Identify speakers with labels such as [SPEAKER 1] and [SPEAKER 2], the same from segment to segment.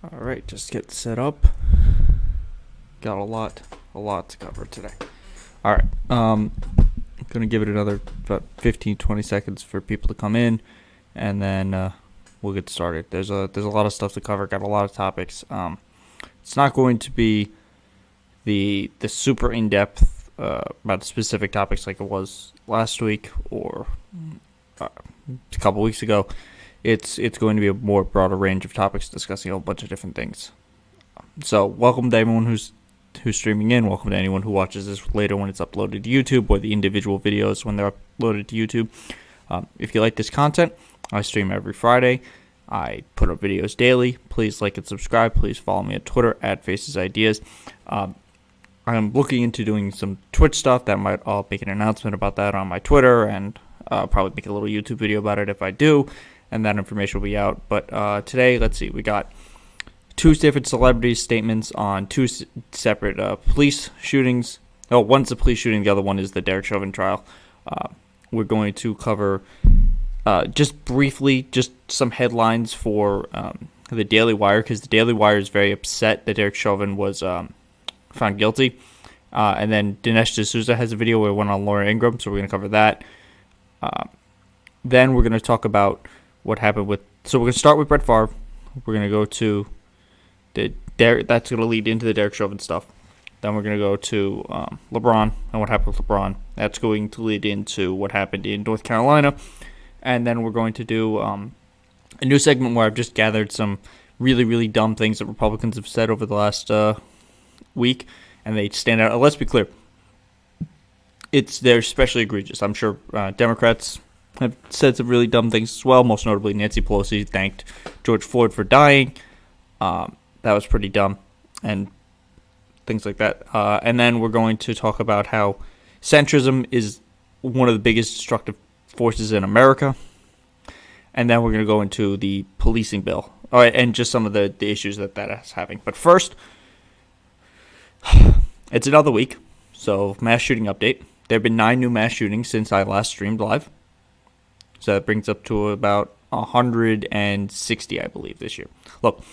[SPEAKER 1] All right, just get set up. Got a lot to cover today. All right, I'm gonna give it another about 15-20 seconds for people to come in, and then we'll get started. There's a lot of stuff to cover. Got a lot of topics. It's not going to be the super in depth about specific topics like it was last week or a couple weeks ago. It's going to be a more broader range of topics discussing a whole bunch of different things. So welcome to everyone who's streaming in. Welcome to anyone who watches this later when it's uploaded to YouTube, or the individual videos when they're uploaded to YouTube. If you like this content, I stream every Friday. I put up videos daily. Please like and subscribe. Please follow me on Twitter at FacesIdeas. I'm looking into doing some Twitch stuff. I'll make an announcement about that on my Twitter, and probably make a little YouTube video about it if I do, and that information will be out. But today, let's see, we got two different celebrities' statements on two separate police shootings. Oh, one's a police shooting, the other one is the Derek Chauvin trial. We're going to cover, just briefly, just some headlines for the Daily Wire, because the Daily Wire is very upset that Derek Chauvin was found guilty. And then Dinesh D'Souza has a video where it went on Laura Ingraham, so we're going to cover that. Then we're going to talk about what happened with... So we're going to start with Brett Favre. We're going to go to... that's going to lead into the Derek Chauvin stuff. Then we're going to go to LeBron and what happened with LeBron. That's going to lead into what happened in North Carolina. And then we're going to do a new segment where I've just gathered some really, really dumb things that Republicans have said over the last week, and they stand out. Let's be clear. They're especially egregious. I'm sure Democrats have said some really dumb things as well. Most notably, Nancy Pelosi thanked George Floyd for dying. That was pretty dumb, and things like that. And then we're going to talk about how centrism is one of the biggest destructive forces in America. And then we're going to go into the policing bill. All right, and just some of the issues that is having. But first, it's another week, so mass shooting update. There have been 9 new mass shootings since I last streamed live. So that brings up to about 160, I believe, this year. Look,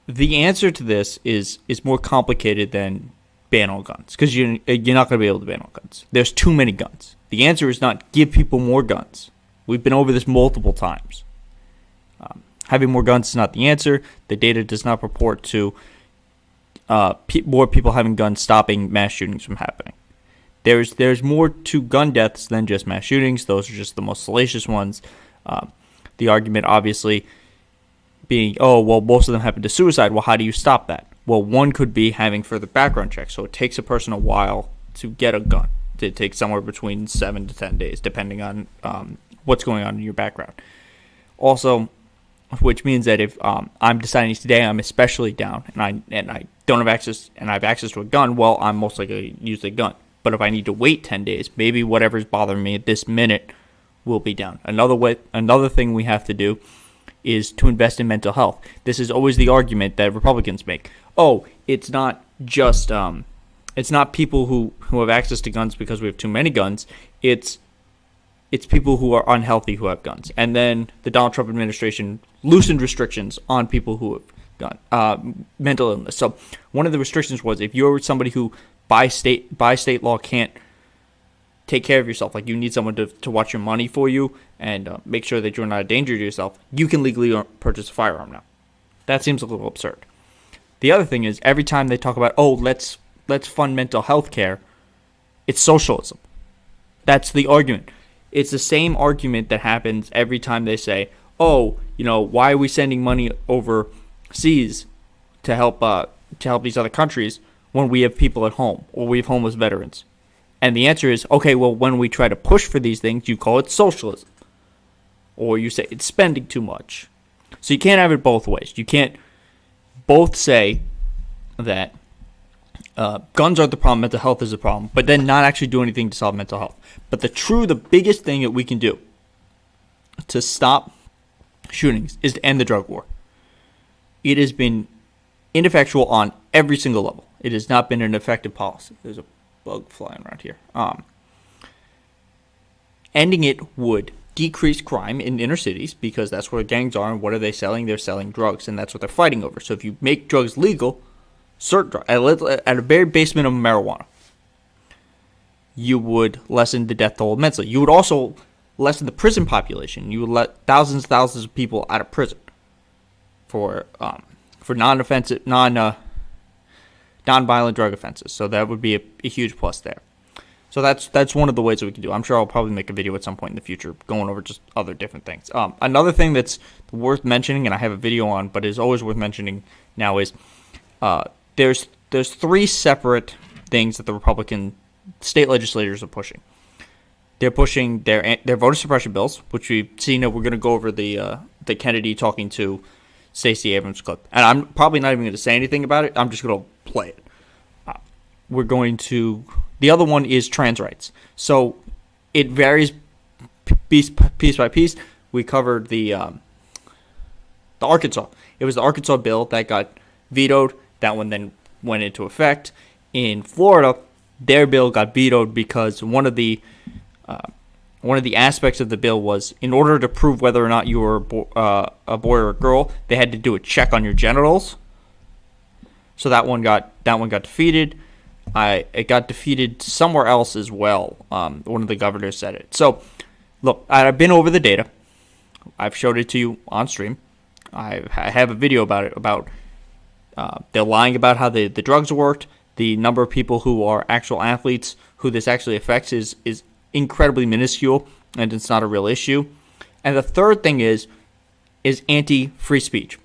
[SPEAKER 1] the answer to this is more complicated than ban all guns, because you're not going to be able to ban all guns. There's too many guns. The answer is not give people more guns. We've been over this multiple times. Having more guns is not the answer. The data does not purport to more people having guns stopping mass shootings from happening. There's more to gun deaths than just mass shootings. Those are just the most salacious ones. The argument, obviously, being, oh, well, most of them happen to suicide. Well, how do you stop that? Well, one could be having further background checks. So it takes a person a while to get a gun. It takes somewhere between 7 to 10 days, depending on what's going on in your background. Also, which means that if I'm deciding today I'm especially down and I don't have access, and I have access to a gun, well, I'm most likely to use a gun. But if I need to wait 10 days, maybe whatever's bothering me at this minute will be down. Another thing we have to do is to invest in mental health. This is always the argument that Republicans make. Oh, it's not just it's not people who have access to guns because we have too many guns. It's people who are unhealthy who have guns. And then the Donald Trump administration loosened restrictions on people who have mental illness. So one of the restrictions was if you're somebody who by state law can't take care of yourself, like you need someone to watch your money for you and make sure that you're not a danger to yourself, you can legally purchase a firearm now. That seems a little absurd. The other thing is, every time they talk about, oh, let's fund mental health care, it's socialism. That's the argument. It's the same argument that happens every time they say, oh, why are we sending money overseas to help these other countries when we have people at home or we have homeless veterans? And the answer is, okay, well, when we try to push for these things, you call it socialism. Or you say it's spending too much. So you can't have it both ways. You can't both say that guns are the problem, mental health is the problem, but then not actually do anything to solve mental health. But the biggest thing that we can do to stop shootings is to end the drug war. It has been ineffectual on every single level. It has not been an effective policy. There's a bug flying around here. Ending it would decrease crime in inner cities because that's where gangs are, and what are they selling? They're selling drugs, and that's what they're fighting over. So if you make drugs legal, certain drugs, at a very base minimum marijuana, you would lessen the death toll immensely. You would also lessen the prison population. You would let thousands of people out of prison for non-offensive, non-violent drug offenses. So that would be a huge plus there. So that's one of the ways that we can do. I'm sure I'll probably make a video at some point in the future going over just other different things. Another thing that's worth mentioning, and I have a video on, but is always worth mentioning now, is there's three separate things that the Republican state legislators are pushing. They're pushing their voter suppression bills, which we've seen. We're going to go over the Kennedy talking to Stacey Abrams clip, and I'm probably not even going to say anything about it. I'm just going to play it. We're going to. The other one is trans rights. So it varies piece by piece. We covered the Arkansas. It was the Arkansas bill that got vetoed. That one then went into effect. In Florida, their bill got vetoed because one of the aspects of the bill was, in order to prove whether or not you were a boy or a girl, they had to do a check on your genitals. So that one got defeated. It got defeated somewhere else as well. One of the governors said it. So, look, I've been over the data. I've showed it to you on stream. I have a video about it, about they're lying about how the drugs worked. The number of people who are actual athletes who this actually affects is incredibly minuscule, and it's not a real issue. And the third thing is anti-free speech.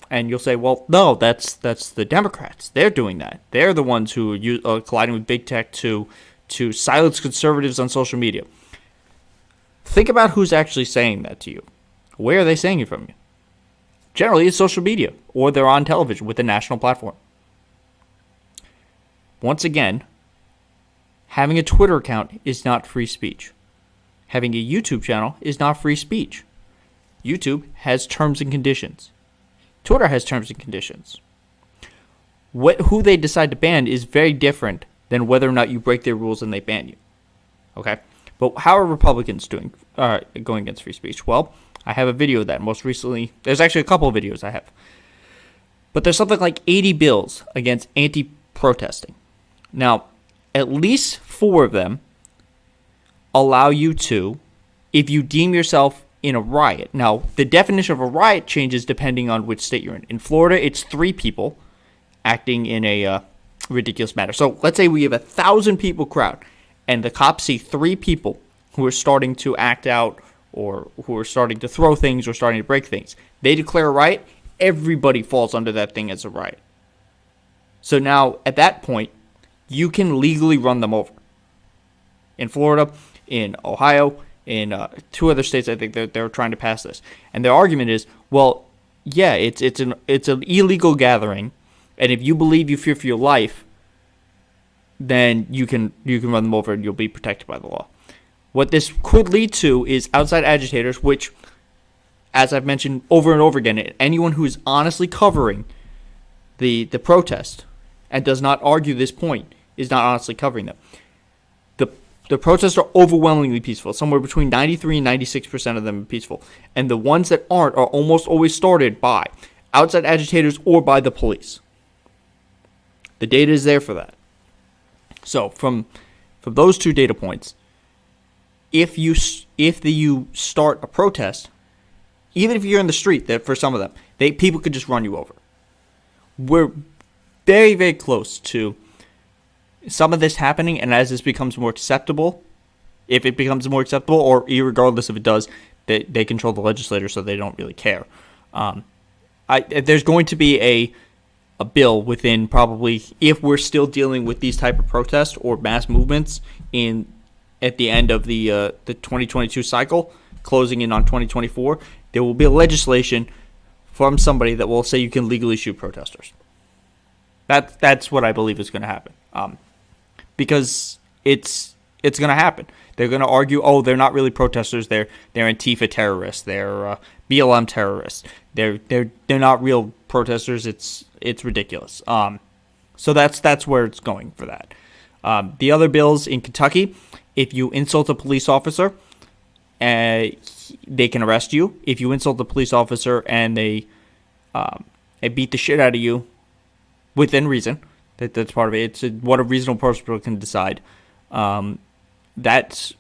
[SPEAKER 1] And you'll say, well, no, that's the Democrats. They're doing that. They're the ones who are colliding with big tech to silence conservatives on social media. Think about who's actually saying that to you. Where are they saying it from you? Generally, it's social media, or they're on television with a national platform. Once again, having a Twitter account is not free speech. Having a YouTube channel is not free speech. YouTube has terms and conditions. Twitter has terms and conditions. Who they decide to ban is very different than whether or not you break their rules and they ban you. Okay? But how are Republicans doing going against free speech? Well, I have a video of that. Most recently, there's actually a couple of videos I have. But there's something like 80 bills against anti-protesting. Now, at least 4 of them allow you to, if you deem yourself in a riot. Now, the definition of a riot changes depending on which state you're in. In Florida, it's 3 people acting in a ridiculous manner. So let's say we have 1,000 people crowd, and the cops see 3 people who are starting to act out, or who are starting to throw things or starting to break things. They declare a riot. Everybody falls under that thing as a riot. So now, at that point, you can legally run them over. In Florida, in Ohio, in 2 other states, I think they're trying to pass this. And their argument is, well, yeah, it's an illegal gathering, and if you believe you fear for your life, then you can run them over and you'll be protected by the law. What this could lead to is outside agitators, which, as I've mentioned over and over again, anyone who is honestly covering the protest and does not argue this point is not honestly covering them. The protests are overwhelmingly peaceful. Somewhere between 93 and 96% of them are peaceful. And the ones that aren't are almost always started by outside agitators or by the police. The data is there for that. So from those 2 data points, if you start a protest, even if you're in the street, that for some of them, people could just run you over. We're very, very close to some of this happening, and as this becomes more acceptable, if it becomes more acceptable, or irregardless if it does, they control the legislature, so they don't really care. There's going to be a bill within probably, if we're still dealing with these type of protests or mass movements at the end of the 2022 cycle, closing in on 2024, there will be a legislation from somebody that will say you can legally shoot protesters. That's what I believe is going to happen. Because it's going to happen. They're going to argue, oh, they're not really protesters. They're Antifa terrorists. They're BLM terrorists. They're not real protesters. It's ridiculous. So that's where it's going for that. The other bills in Kentucky, if you insult a police officer, they can arrest you if you insult the police officer and they beat the shit out of you within reason. That's part of it. It's what a reasonable person can decide. That's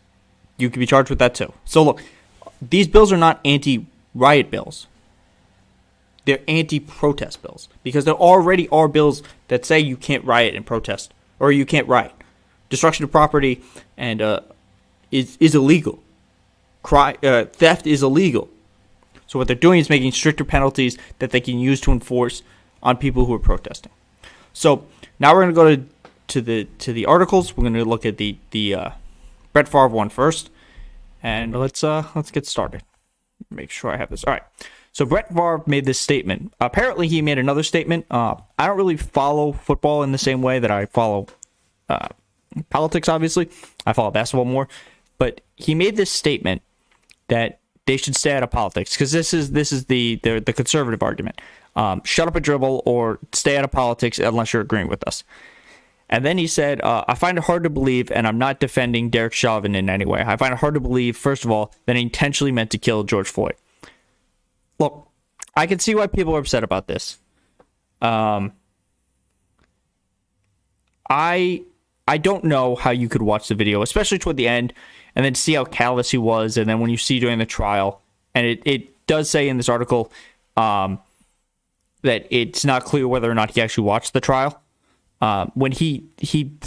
[SPEAKER 1] you can be charged with that too. So look, these bills are not anti-riot bills. They're anti-protest bills because there already are bills that say you can't riot and protest, or you can't riot. Destruction of property and is illegal. Theft is illegal. So what they're doing is making stricter penalties that they can use to enforce on people who are protesting. So now we're going to go to the articles. We're going to look at the Brett Favre one first, and let's get started. Make sure I have this. All right. So Brett Favre made this statement. Apparently, he made another statement. I don't really follow football in the same way that I follow politics. Obviously, I follow basketball more. But he made this statement that they should stay out of politics because this is the conservative argument. Shut up and dribble, or stay out of politics unless you're agreeing with us. And then he said, I find it hard to believe, and I'm not defending Derek Chauvin in any way. I find it hard to believe, first of all, that he intentionally meant to kill George Floyd. Look, I can see why people are upset about this. I don't know how you could watch the video, especially toward the end, and then see how callous he was, and then when you see during the trial, and it does say in this article that it's not clear whether or not he actually watched the trial. When he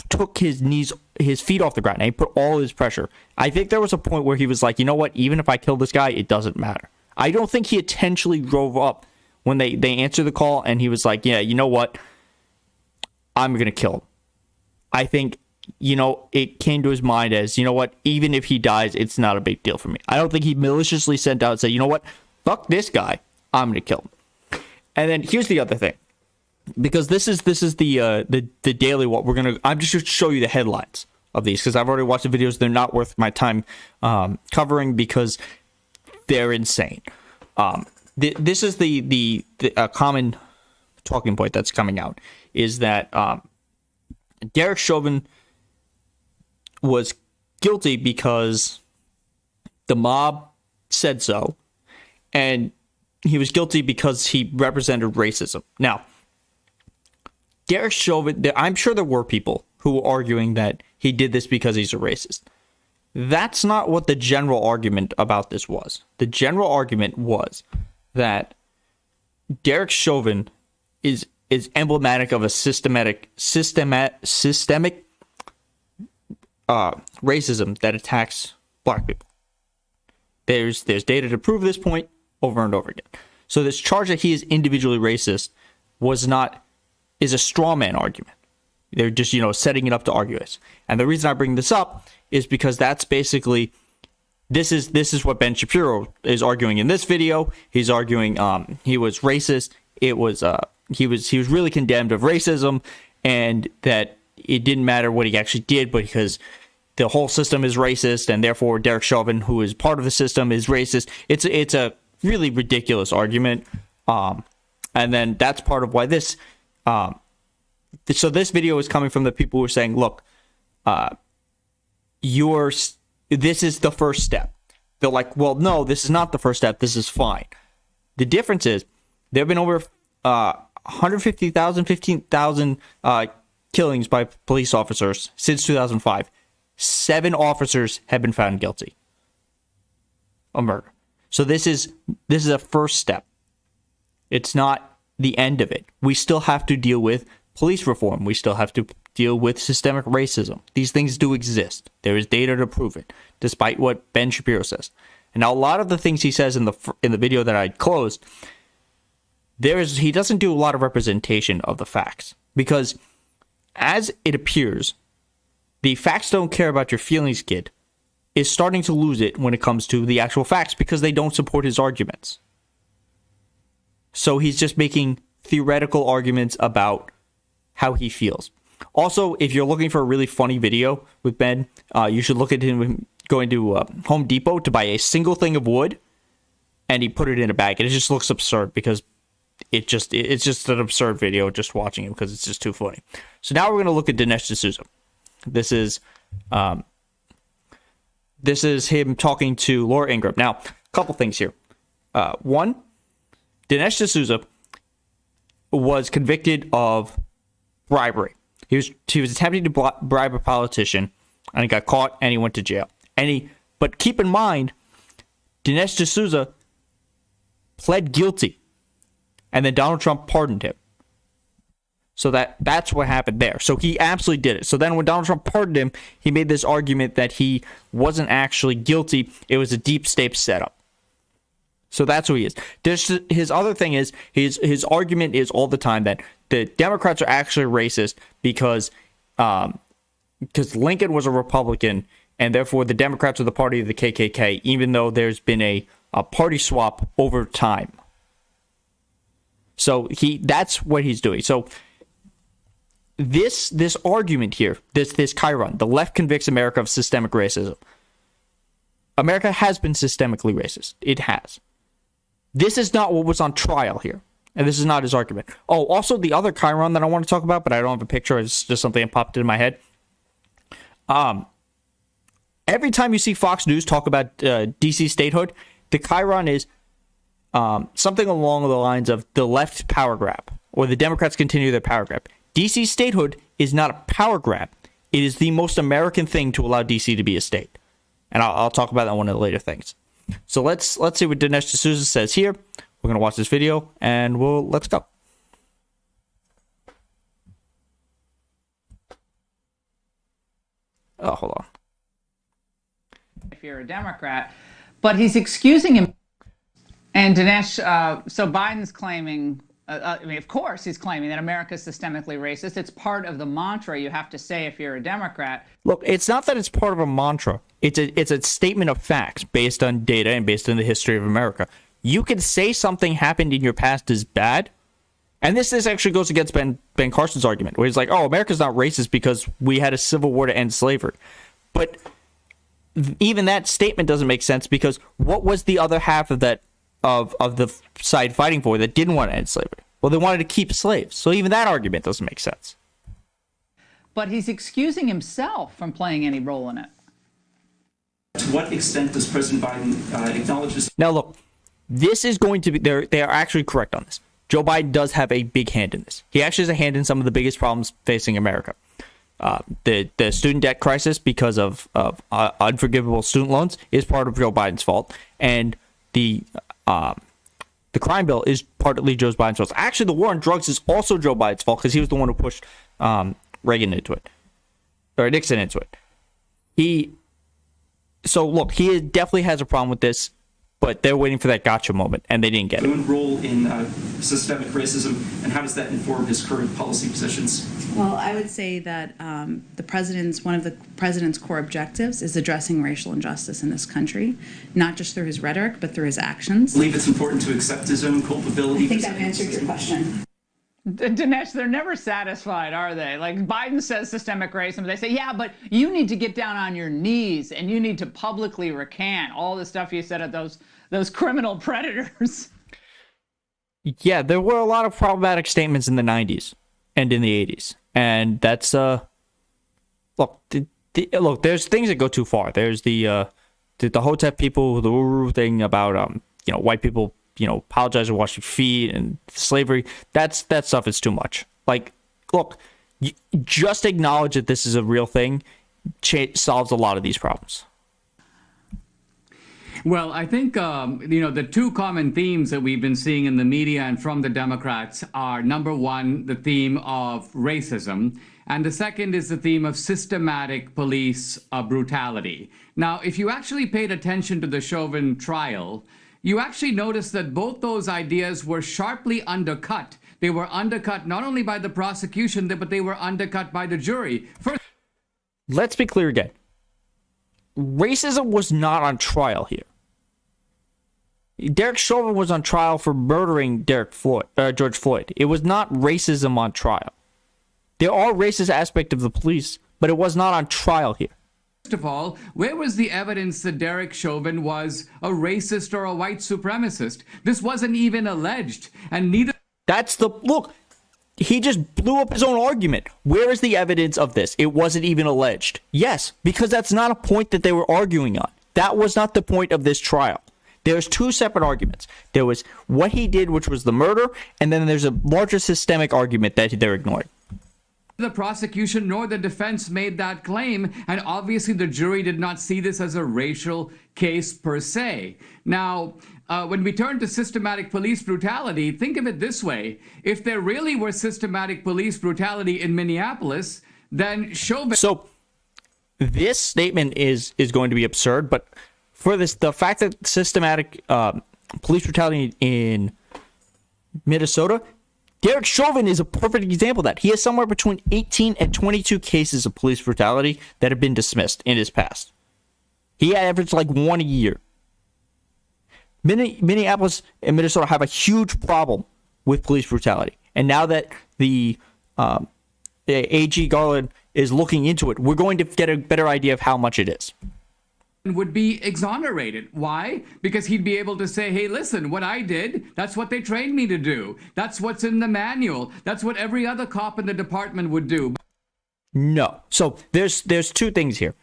[SPEAKER 1] took his feet off the ground, and he put all his pressure. I think there was a point where he was like, you know what, even if I kill this guy, it doesn't matter. I don't think he intentionally drove up when they answered the call, and he was like, yeah, you know what, I'm going to kill him. I think, it came to his mind as, you know what, even if he dies, it's not a big deal for me. I don't think he maliciously sent out and said, you know what, fuck this guy, I'm going to kill him. And then here's the other thing. Because this is the daily what I'm just going to show you the headlines of these because I've already watched the videos. They're not worth my time covering because they're insane. This is the common talking point that's coming out is that Derek Chauvin was guilty because the mob said so, and he was guilty because he represented racism. Now, Derek Chauvin, I'm sure there were people who were arguing that he did this because he's a racist. That's not what the general argument about this was. The general argument was that Derek Chauvin is emblematic of a systemic racism that attacks black people. There's data to prove this point over and over again. So this charge that he is individually racist is a straw man argument. They're just, setting it up to argue this. And the reason I bring this up is because that's basically, this is what Ben Shapiro is arguing in this video. He's arguing he was racist. It was he was really condemned of racism, and that it didn't matter what he actually did, but because the whole system is racist, and therefore Derek Chauvin, who is part of the system, is racist. It's a really ridiculous argument. And then that's part of why this. So this video is coming from the people who are saying, look, this is the first step. They're like, well, no, this is not the first step. This is fine. The difference is there have been over 150,000, 15,000 killings by police officers since 2005. 7 officers have been found guilty of murder. So this is a first step. It's not the end of it. We still have to deal with police reform. We still have to deal with systemic racism. These things do exist. There is data to prove it, despite what Ben Shapiro says. And now a lot of the things he says in the video that I closed, he doesn't do a lot of representation of the facts, because as it appears, the facts don't care about your feelings kid is starting to lose it when it comes to the actual facts because they don't support his arguments. So he's just making theoretical arguments about how he feels. Also, if you're looking for a really funny video with Ben, you should look at him going to Home Depot to buy a single thing of wood, and he put it in a bag. And it just looks absurd because it's just an absurd video just watching him because it's just too funny. So now we're going to look at Dinesh D'Souza. This is him talking to Laura Ingraham. Now, a couple things here. One, Dinesh D'Souza was convicted of bribery. He was attempting to bribe a politician, and he got caught, and he went to jail. But keep in mind, Dinesh D'Souza pled guilty, and then Donald Trump pardoned him. So that's what happened there. So he absolutely did it. So then when Donald Trump pardoned him, he made this argument that he wasn't actually guilty. It was a deep state setup. So that's who he is. His other thing is, his argument is all the time that the Democrats are actually racist because Lincoln was a Republican, and therefore the Democrats are the party of the KKK, even though there's been a party swap over time. So that's what he's doing. So this argument here, this Chiron, the left convicts America of systemic racism. America has been systemically racist. It has. This is not what was on trial here. And this is not his argument. Oh, also the other Chiron that I want to talk about, but I don't have a picture. It's just something that popped into my head. Every time you see Fox News talk about DC statehood, the Chiron is something along the lines of the left power grab, or the Democrats continue their power grab. DC statehood is not a power grab. It is the most American thing to allow DC to be a state. And I'll talk about that in one of the later things. So let's see what Dinesh D'Souza says here. We're going to watch this video, and let's go. Oh, hold on.
[SPEAKER 2] If you're a Democrat, but he's excusing him. And Dinesh, so Biden's claiming, I mean, of course he's claiming that America is systemically racist. It's part of the mantra you have to say if you're a Democrat.
[SPEAKER 1] Look, it's not that it's part of a mantra. It's a statement of facts based on data and based on the history of America. You can say something happened in your past is bad, and this actually goes against Ben Carson's argument, where he's like, oh, America's not racist because we had a civil war to end slavery. But even that statement doesn't make sense, because what was the other half of that of the side fighting for that didn't want to end slavery? Well, they wanted to keep slaves. So even that argument doesn't make sense.
[SPEAKER 2] But he's excusing himself from playing any role in it.
[SPEAKER 3] To what extent does President Biden acknowledge this?
[SPEAKER 1] Now, look, this is going to be, they are actually correct on this. Joe Biden does have a big hand in this. He actually has a hand in some of the biggest problems facing America. The student debt crisis, because of unforgivable student loans, is part of Joe Biden's fault. And the crime bill is partly Joe Biden's fault. Actually, the war on drugs is also Joe Biden's fault, because he was the one who pushed Reagan into it, or Nixon into it. So look, he definitely has a problem with this, but they're waiting for that gotcha moment, and they didn't get it.
[SPEAKER 3] Role in systemic racism, and how does that inform his current policy positions?
[SPEAKER 4] Well, I would say that one of the president's core objectives is addressing racial injustice in this country, not just through his rhetoric, but through his actions.
[SPEAKER 3] I believe it's important to accept his own culpability.
[SPEAKER 4] I think I've answered your question.
[SPEAKER 2] Dinesh, they're never satisfied, are they? Like, Biden says systemic racism. They say, yeah, but you need to get down on your knees and you need to publicly recant all the stuff you said at those criminal predators.
[SPEAKER 1] Yeah, there were a lot of problematic statements in the 90s and in the 80s. And that's, look, there's things that go too far. There's the Hotep people, the Uru thing about, white people, apologize and wash your feet, and slavery. That stuff is too much. Like, look, just acknowledge that this is a real thing solves a lot of these problems.
[SPEAKER 5] Well, I think, the two common themes that we've been seeing in the media and from the Democrats are, number one, the theme of racism, and the second is the theme of systematic police brutality. Now, if you actually paid attention to the Chauvin trial, you actually noticed that both those ideas were sharply undercut. They were undercut not only by the prosecution, but they were undercut by the jury.
[SPEAKER 1] Let's be clear again. Racism was not on trial here. Derek Chauvin was on trial for murdering George Floyd. It was not racism on trial. There are racist aspects of the police, but it was not on trial here.
[SPEAKER 5] First of all, where was the evidence that Derek Chauvin was a racist or a white supremacist? This wasn't even alleged, and neither...
[SPEAKER 1] Look, he just blew up his own argument. Where is the evidence of this? It wasn't even alleged. Yes, because that's not a point that they were arguing on. That was not the point of this trial. There's two separate arguments. There was what he did, which was the murder, and then there's a larger systemic argument that they're ignoring.
[SPEAKER 5] The prosecution nor the defense made that claim, and obviously the jury did not see this as a racial case per se. Now, when we turn to systematic police brutality, think of it this way. If there really were systematic police brutality in Minneapolis, then Chauvin...
[SPEAKER 1] So this statement is going to be absurd, but for this, the fact that systematic police brutality in Minnesota, Derek Chauvin is a perfect example of that. He has somewhere between 18 and 22 cases of police brutality that have been dismissed in his past. He averaged like one a year. Minneapolis and Minnesota have a huge problem with police brutality. And now that the AG Garland is looking into it, we're going to get a better idea of how much it is.
[SPEAKER 5] Would be exonerated. Why? Because he'd be able to say, hey, listen, what I did, that's what they trained me to do. That's what's in the manual. That's what every other cop in the department would do.
[SPEAKER 1] No. So there's two things here.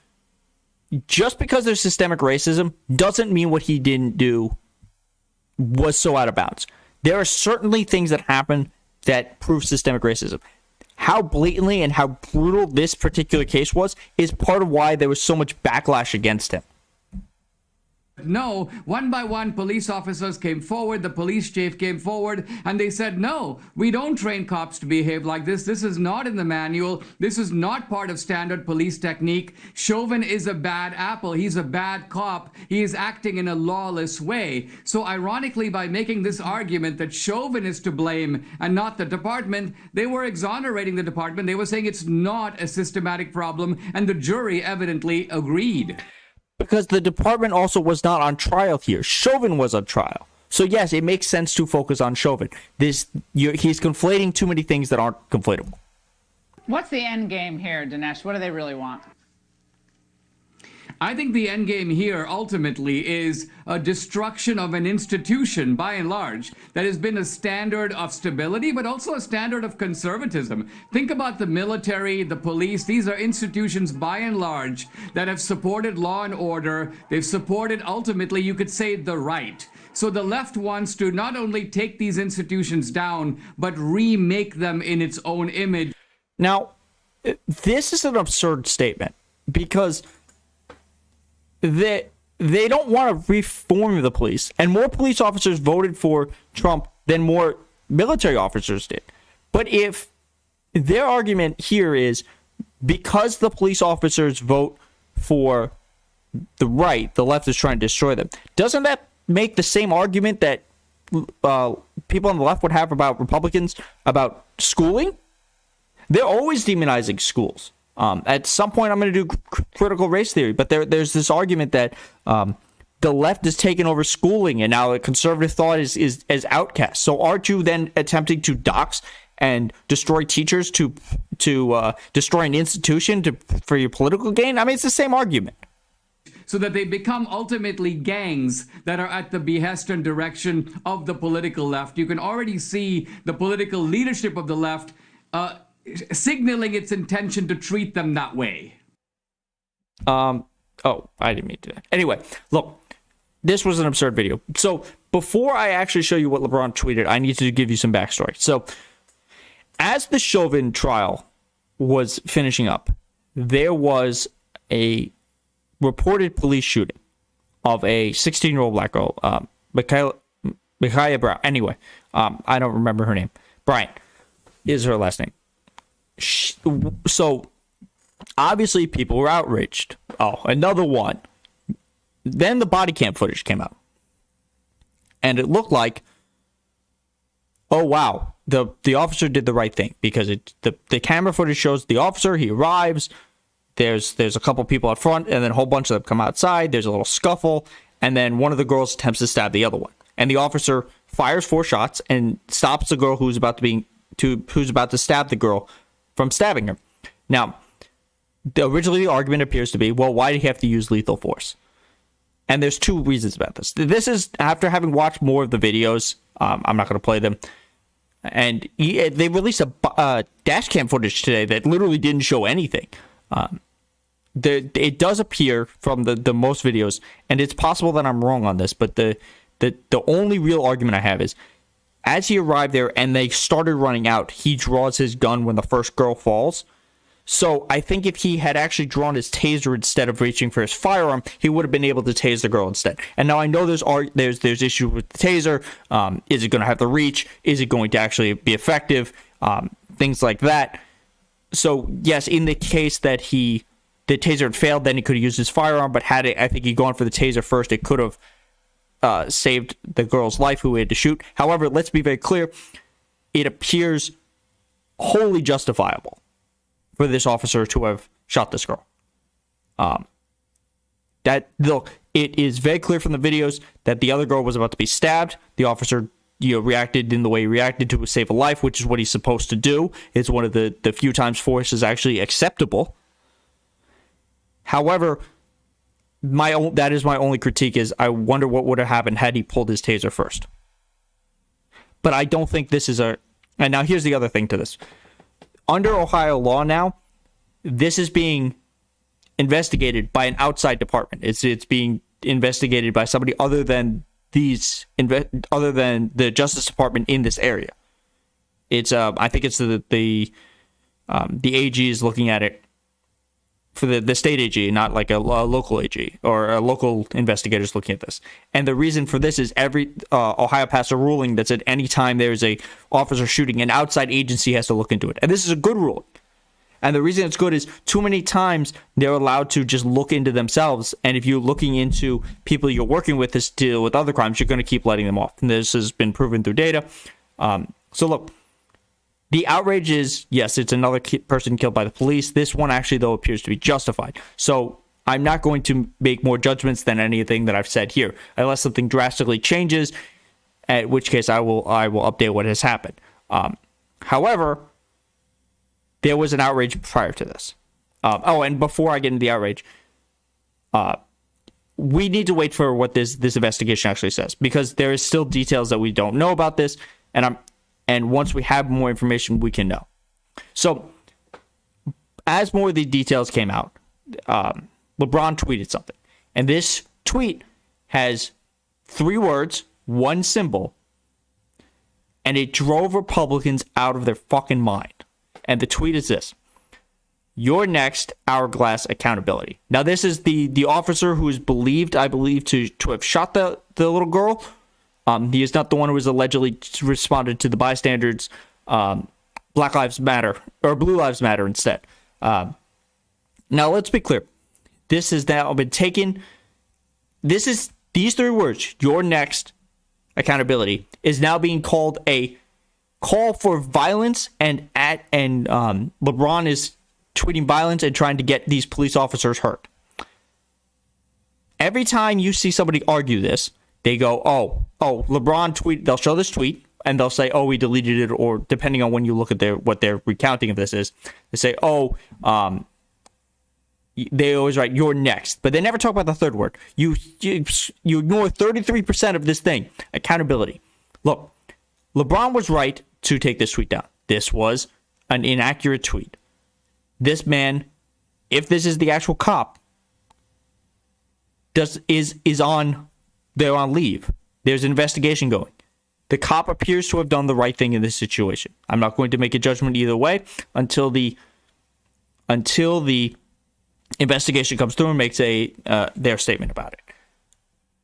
[SPEAKER 1] Just because there's systemic racism doesn't mean what he didn't do was so out of bounds. There are certainly things that happen that prove systemic racism. How blatantly and how brutal this particular case was is part of why there was so much backlash against him.
[SPEAKER 5] No, one by one, police officers came forward, the police chief came forward, and they said, no, we don't train cops to behave like this. This is not in the manual. This is not part of standard police technique. Chauvin is a bad apple. He's a bad cop. He is acting in a lawless way. So ironically, by making this argument that Chauvin is to blame and not the department, they were exonerating the department. They were saying it's not a systematic problem, and the jury evidently agreed.
[SPEAKER 1] Because the department also was not on trial here. Chauvin was on trial. So yes, it makes sense to focus on Chauvin. He's conflating too many things that aren't conflatable.
[SPEAKER 2] What's the end game here, Dinesh? What do they really want?
[SPEAKER 5] I think the end game here ultimately is a destruction of an institution, by and large, that has been a standard of stability, but also a standard of conservatism. Think about the military, the police. These are institutions, by and large, that have supported law and order. They've supported, ultimately, you could say, the right. So the left wants to not only take these institutions down, but remake them in its own image.
[SPEAKER 1] Now, this is an absurd statement because they don't want to reform the police, and more police officers voted for Trump than more military officers did. But if their argument here is because the police officers vote for the right, the left is trying to destroy them, doesn't that make the same argument that people on the left would have about Republicans about schooling? They're always demonizing schools. At some point, I'm going to do critical race theory, but there's this argument that the left is taking over schooling, and now conservative thought is outcast. So aren't you then attempting to dox and destroy teachers to destroy an institution for your political gain? I mean, it's the same argument.
[SPEAKER 5] So that they become ultimately gangs that are at the behest and direction of the political left. You can already see the political leadership of the left signaling its intention to treat them that way.
[SPEAKER 1] Oh, I didn't mean to do that. Anyway, look, this was an absurd video. So before I actually show you what LeBron tweeted, I need to give you some backstory. So as the Chauvin trial was finishing up, there was a reported police shooting of a 16-year-old black girl, Micaiah Brown. Anyway, I don't remember her name. Bryant is her last name. So obviously people were outraged. Oh, another one. Then the body cam footage came out, and it looked like, oh wow, the officer did the right thing, because the camera footage shows the officer, he arrives, there's a couple people out front, and then a whole bunch of them come outside, there's a little scuffle, and then one of the girls attempts to stab the other one, and the officer fires 4 shots and stops the girl who's about to stab the girl from stabbing her. Now, originally the argument appears to be, well, why do you have to use lethal force? And there's 2 reasons about this. This is after having watched more of the videos. I'm not going to play them. And they released a dash cam footage today that literally didn't show anything. it does appear from the most videos, and it's possible that I'm wrong on this, but the only real argument I have is, as he arrived there and they started running out, he draws his gun when the first girl falls. So I think if he had actually drawn his taser instead of reaching for his firearm, he would have been able to tase the girl instead. And now I know there's issues with the taser. Is it going to have the reach? Is it going to actually be effective? Things like that. So yes, in the case that the taser had failed, then he could have used his firearm. But I think he'd gone for the taser first, it could have saved the girl's life who he had to shoot. However, let's be very clear. It appears wholly justifiable for this officer to have shot this girl. It is very clear from the videos that the other girl was about to be stabbed. The officer, reacted in the way he reacted to save a life, which is what he's supposed to do. It's one of the few times force is actually acceptable. However, that is my only critique, is I wonder what would have happened had he pulled his taser first. But I don't think this is and now here's the other thing to this. Under Ohio law now, this is being investigated by an outside department. It's being investigated by somebody other than the Justice Department in this area. It's I think it's the AG is looking at it for the state AG, not like a local AG or a local investigators looking at this. And the reason for this is Ohio passed a ruling that said anytime there's a officer shooting, an outside agency has to look into it. And this is a good ruling. And the reason it's good is too many times they're allowed to just look into themselves. And if you're looking into people you're working with to deal with other crimes, you're going to keep letting them off. And this has been proven through data. So look, the outrage is, yes, it's another person killed by the police. This one actually, though, appears to be justified. So I'm not going to make more judgments than anything that I've said here, unless something drastically changes, at which case I will update what has happened. However, there was an outrage prior to this. And before I get into the outrage, we need to wait for what this investigation actually says, because there is still details that we don't know about this, and once we have more information, we can know. So, as more of the details came out, LeBron tweeted something, and this tweet has 3 words, 1 symbol, and it drove Republicans out of their fucking mind. And the tweet is this: "You're next, hourglass accountability." Now, this is the officer who is believed, I believe, to have shot the little girl. He is not the one who has allegedly responded to the bystanders' Black Lives Matter, or Blue Lives Matter instead. Now, let's be clear. This has now been taken. These 3 words, "You're next, accountability," is now being called a call for violence, and LeBron is tweeting violence and trying to get these police officers hurt. Every time you see somebody argue this, they go, oh, LeBron tweet. They'll show this tweet and they'll say, oh, we deleted it, or depending on when you look at what their recounting of this is, they say, they always write, "You're next," but they never talk about the 3rd word. You ignore 33% of this thing, accountability. Look, LeBron was right to take this tweet down. This was an inaccurate tweet. This man, if this is the actual cop, they're on leave. There's an investigation going. The cop appears to have done the right thing in this situation. I'm not going to make a judgment either way until the investigation comes through and makes their statement about it.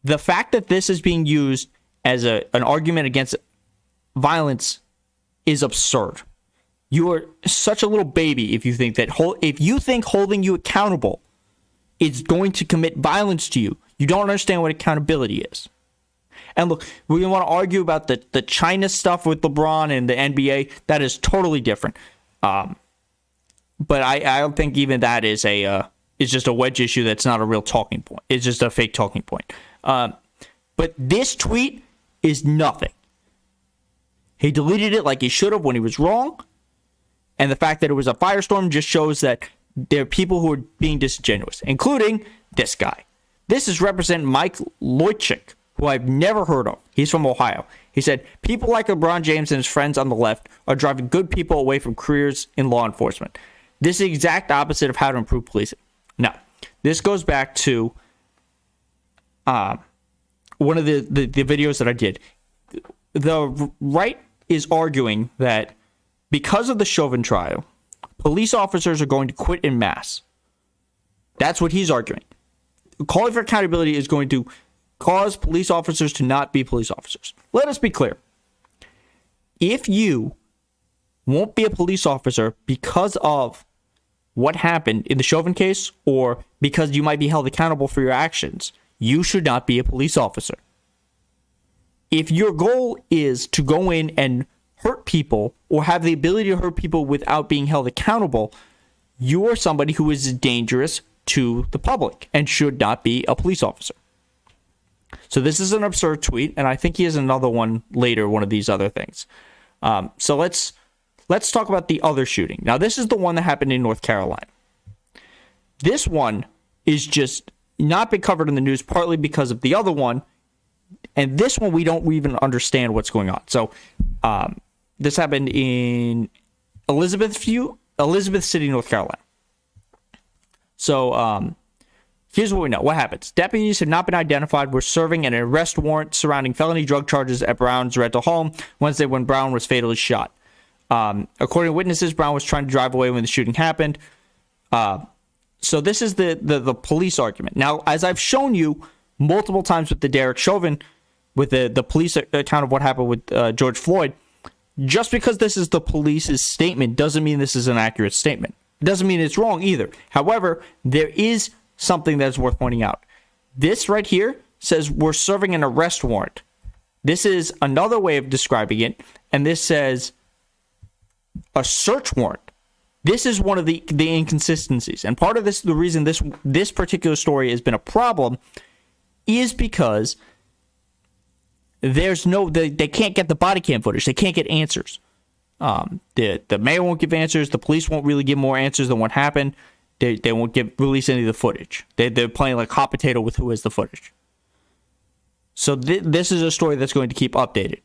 [SPEAKER 1] The fact that this is being used as an argument against violence is absurd. You are such a little baby if you think holding you accountable is going to commit violence to you. You don't understand what accountability is. And look, we want to argue about the China stuff with LeBron and the NBA. That is totally different. But I don't think even that is just a wedge issue. That's not a real talking point. It's just a fake talking point. But this tweet is nothing. He deleted it like he should have when he was wrong. And the fact that it was a firestorm just shows that there are people who are being disingenuous, including this guy. This is Representative Mike Loychik, who I've never heard of. He's from Ohio. He said, "People like LeBron James and his friends on the left are driving good people away from careers in law enforcement. This is the exact opposite of how to improve policing." Now, This goes back to one of the videos that I did. The right is arguing that because of the Chauvin trial, police officers are going to quit en masse. That's what he's arguing. Calling for accountability is going to cause police officers to not be police officers. Let us be clear. If you won't be a police officer because of what happened in the Chauvin case, or because you might be held accountable for your actions, you should not be a police officer. If your goal is to go in and hurt people or have the ability to hurt people without being held accountable, you are somebody who is dangerous to the public and should not be a police officer. So this is an absurd tweet, and I think he has another one later, one of these other things. So let's talk about the other shooting. Now, this is the one that happened in North Carolina. This one is just not been covered in the news, partly because of the other one, and this one we don't even understand what's going on. So this happened in Elizabeth City, North Carolina. So here's what we know. What happens? Deputies have not been identified were serving an arrest warrant surrounding felony drug charges at Brown's rental home Wednesday when Brown was fatally shot. According to witnesses, Brown was trying to drive away when the shooting happened. So this is the police argument. Now, as I've shown you multiple times with the Derek Chauvin, with the police account of what happened with George Floyd, just because this is the police's statement doesn't mean this is an accurate statement. It doesn't mean it's wrong either. However, there is something that's worth pointing out. This right here says we're serving an arrest warrant. This is another way of describing it, and this says a search warrant. This is one of the inconsistencies, and part of this, the reason this particular story has been a problem, is because they can't get the body cam footage. They can't get answers. The mayor won't give answers. The police won't really give more answers than what happened. They won't release any of the footage. They're playing like hot potato with who has the footage. So this is a story that's going to keep updated.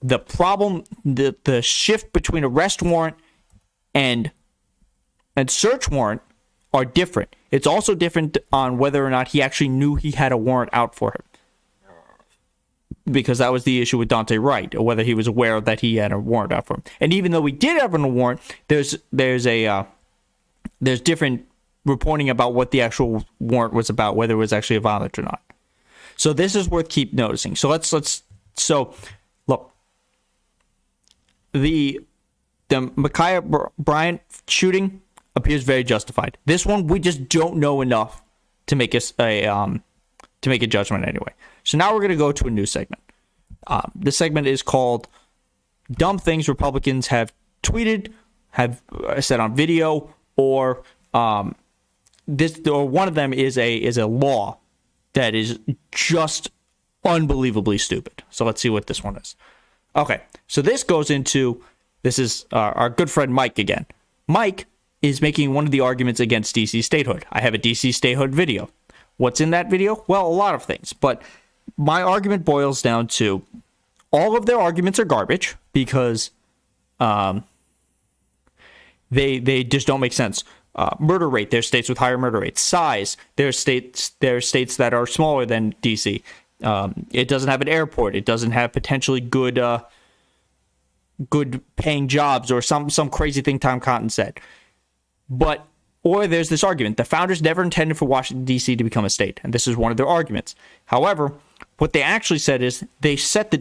[SPEAKER 1] The problem, the shift between arrest warrant and search warrant are different. It's also different on whether or not he actually knew he had a warrant out for him, because that was the issue with Dante Wright, or whether he was aware that he had a warrant out for him. And even though we did have a warrant, there's different reporting about what the actual warrant was about, whether it was actually a violent or not. So this is worth keep noticing. So so look, the Ma'Khia Bryant shooting appears very justified. This one we just don't know enough to make a judgment anyway. So now we're going to go to a new segment. This segment is called "Dumb Things Republicans Have Tweeted, Have Said on Video," or one of them is a law that is just unbelievably stupid. So let's see what this one is. Okay, so this is our good friend Mike again. Mike is making one of the arguments against DC statehood. I have a DC statehood video. What's in that video? Well, a lot of things, but my argument boils down to all of their arguments are garbage because they just don't make sense. Murder rate, there's states with higher murder rates. Size, there's states that are smaller than DC. It doesn't have an airport. It doesn't have potentially good paying jobs, or some crazy thing Tom Cotton said. Or there's this argument: the founders never intended for Washington, D.C. to become a state, and this is one of their arguments. However, what they actually said is they set the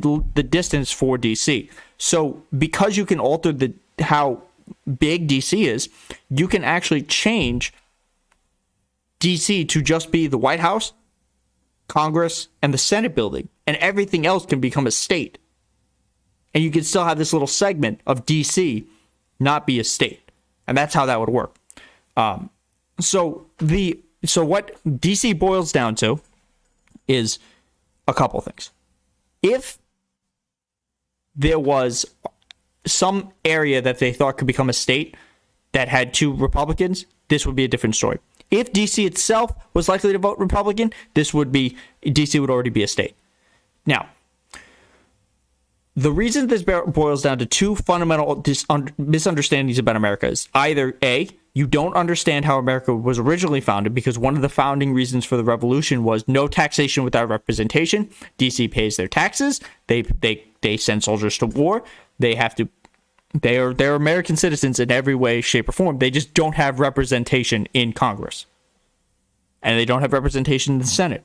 [SPEAKER 1] distance for D.C. So because you can alter how big D.C. is, you can actually change D.C. to just be the White House, Congress, and the Senate building, and everything else can become a state. And you can still have this little segment of D.C. not be a state. And that's how that would work. So what DC boils down to is a couple things. If there was some area that they thought could become a state that had 2 Republicans, this would be a different story. If DC itself was likely to vote Republican, DC would already be a state. Now, the reason this boils down to 2 fundamental misunderstandings about America is either A, You don't understand how America was originally founded, because one of the founding reasons for the revolution was no taxation without representation. DC pays their taxes. They send soldiers to war. They're American citizens in every way, shape, or form. They just don't have representation in Congress. And they don't have representation in the Senate.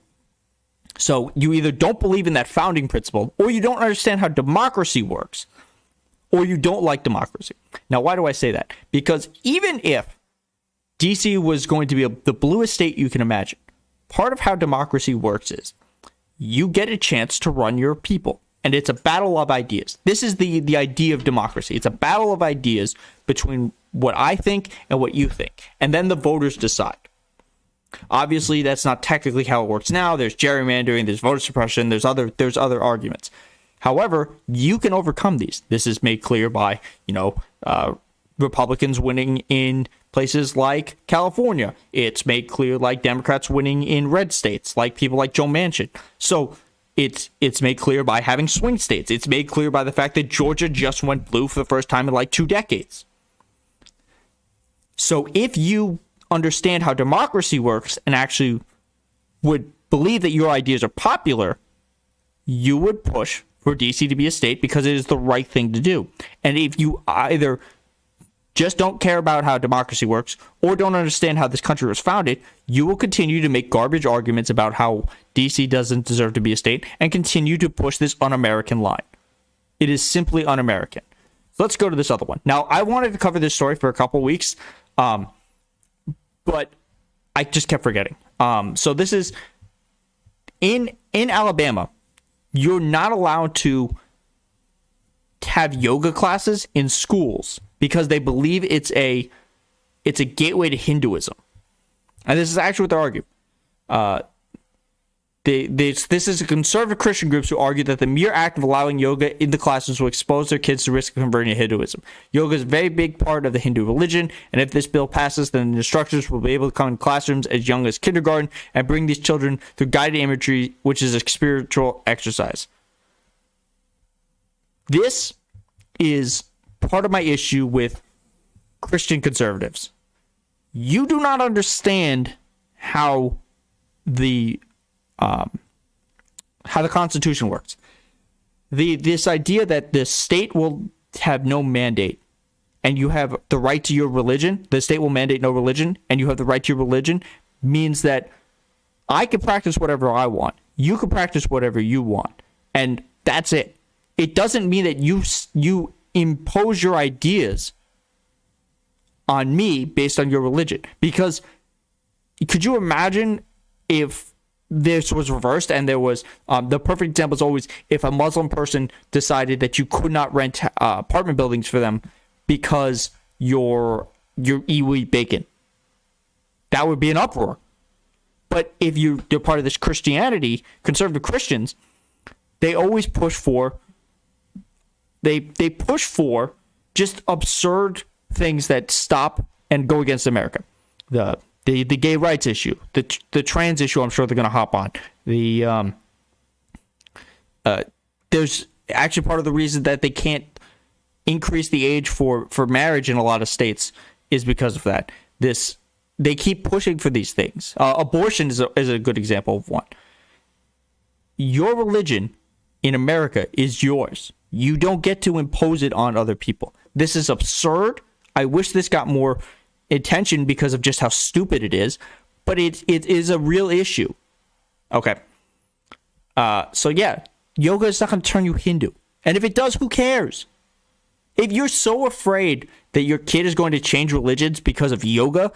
[SPEAKER 1] So you either don't believe in that founding principle, or you don't understand how democracy works, or you don't like democracy. Now, why do I say that? Because even if DC was going to be the bluest state you can imagine, part of how democracy works is you get a chance to run your people. And it's a battle of ideas. This is the idea of democracy. It's a battle of ideas between what I think and what you think. And then the voters decide. Obviously, that's not technically how it works now. There's gerrymandering, there's voter suppression, there's other arguments. However, you can overcome these. This is made clear by, Republicans winning in places like California. It's made clear like Democrats winning in red states, like people like Joe Manchin. So it's made clear by having swing states. It's made clear by the fact that Georgia just went blue for the first time in like 2 decades. So if you understand how democracy works and actually would believe that your ideas are popular, you would push for DC to be a state because it is the right thing to do. And if you either just don't care about how democracy works or don't understand how this country was founded, you will continue to make garbage arguments about how DC doesn't deserve to be a state and continue to push this un-American line. It is simply un-American. So let's go to this other one. Now, I wanted to cover this story for a couple weeks, but I just kept forgetting. So this is in Alabama. You're not allowed to have yoga classes in schools because they believe it's a gateway to Hinduism. And this is actually what they argue. This is a conservative Christian groups who argue that the mere act of allowing yoga in the classes will expose their kids to risk of converting to Hinduism. Yoga is a very big part of the Hindu religion, and if this bill passes, then the instructors will be able to come in classrooms as young as kindergarten and bring these children through guided imagery, which is a spiritual exercise. This is part of my issue with Christian conservatives. You do not understand how the Constitution works. This idea that the state will have no mandate and you have the right to your religion, the state will mandate no religion, and you have the right to your religion, means that I can practice whatever I want. You can practice whatever you want. And that's it. It doesn't mean that you impose your ideas on me based on your religion. Because could you imagine if this was reversed and there was the perfect example is always if a Muslim person decided that you could not rent apartment buildings for them because you're eat bacon. That would be an uproar. But if you're part of this Christianity, conservative Christians, they always push for they push for just absurd things that stop and go against America. The gay rights issue, the trans issue, I'm sure they're going to hop on. There's actually part of the reason that they can't increase the age for marriage in a lot of states is because of that. They keep pushing for these things. Abortion is a good example of one. Your religion in America is yours. You don't get to impose it on other people. This is absurd. I wish this got more attention because of just how stupid it is, but it is a real issue. Okay. So yeah, yoga is not going to turn you Hindu. And if it does, who cares? If you're so afraid that your kid is going to change religions because of yoga,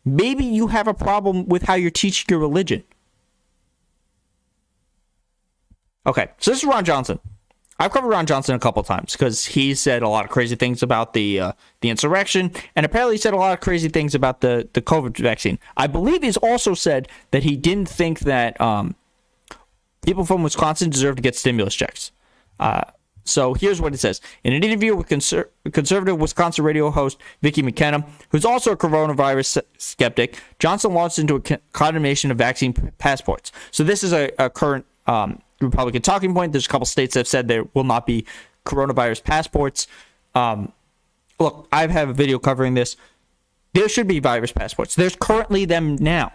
[SPEAKER 1] maybe you have a problem with how you're teaching your religion. Okay, so this is Ron Johnson. I've covered Ron Johnson a couple times because he said a lot of crazy things about the insurrection, and apparently he said a lot of crazy things about the COVID vaccine. I believe he's also said that he didn't think that people from Wisconsin deserve to get stimulus checks. So here's what it says. In an interview with conservative Wisconsin radio host Vicki McKenna, who's also a coronavirus skeptic, Johnson launched into a condemnation of vaccine passports. So this is a current Republican talking point. There's a couple states that have said there will not be coronavirus passports. Look, I have a video covering this. There should be virus passports. There's currently them now.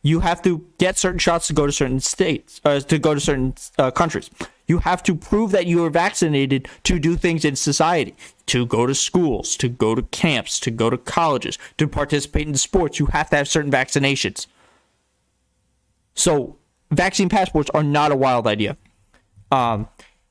[SPEAKER 1] You have to get certain shots to go to certain states, to go to certain countries. You have to prove that you are vaccinated to do things in society, to go to schools, to go to camps, to go to colleges, to participate in sports. You have to have certain vaccinations. So vaccine passports are not a wild idea.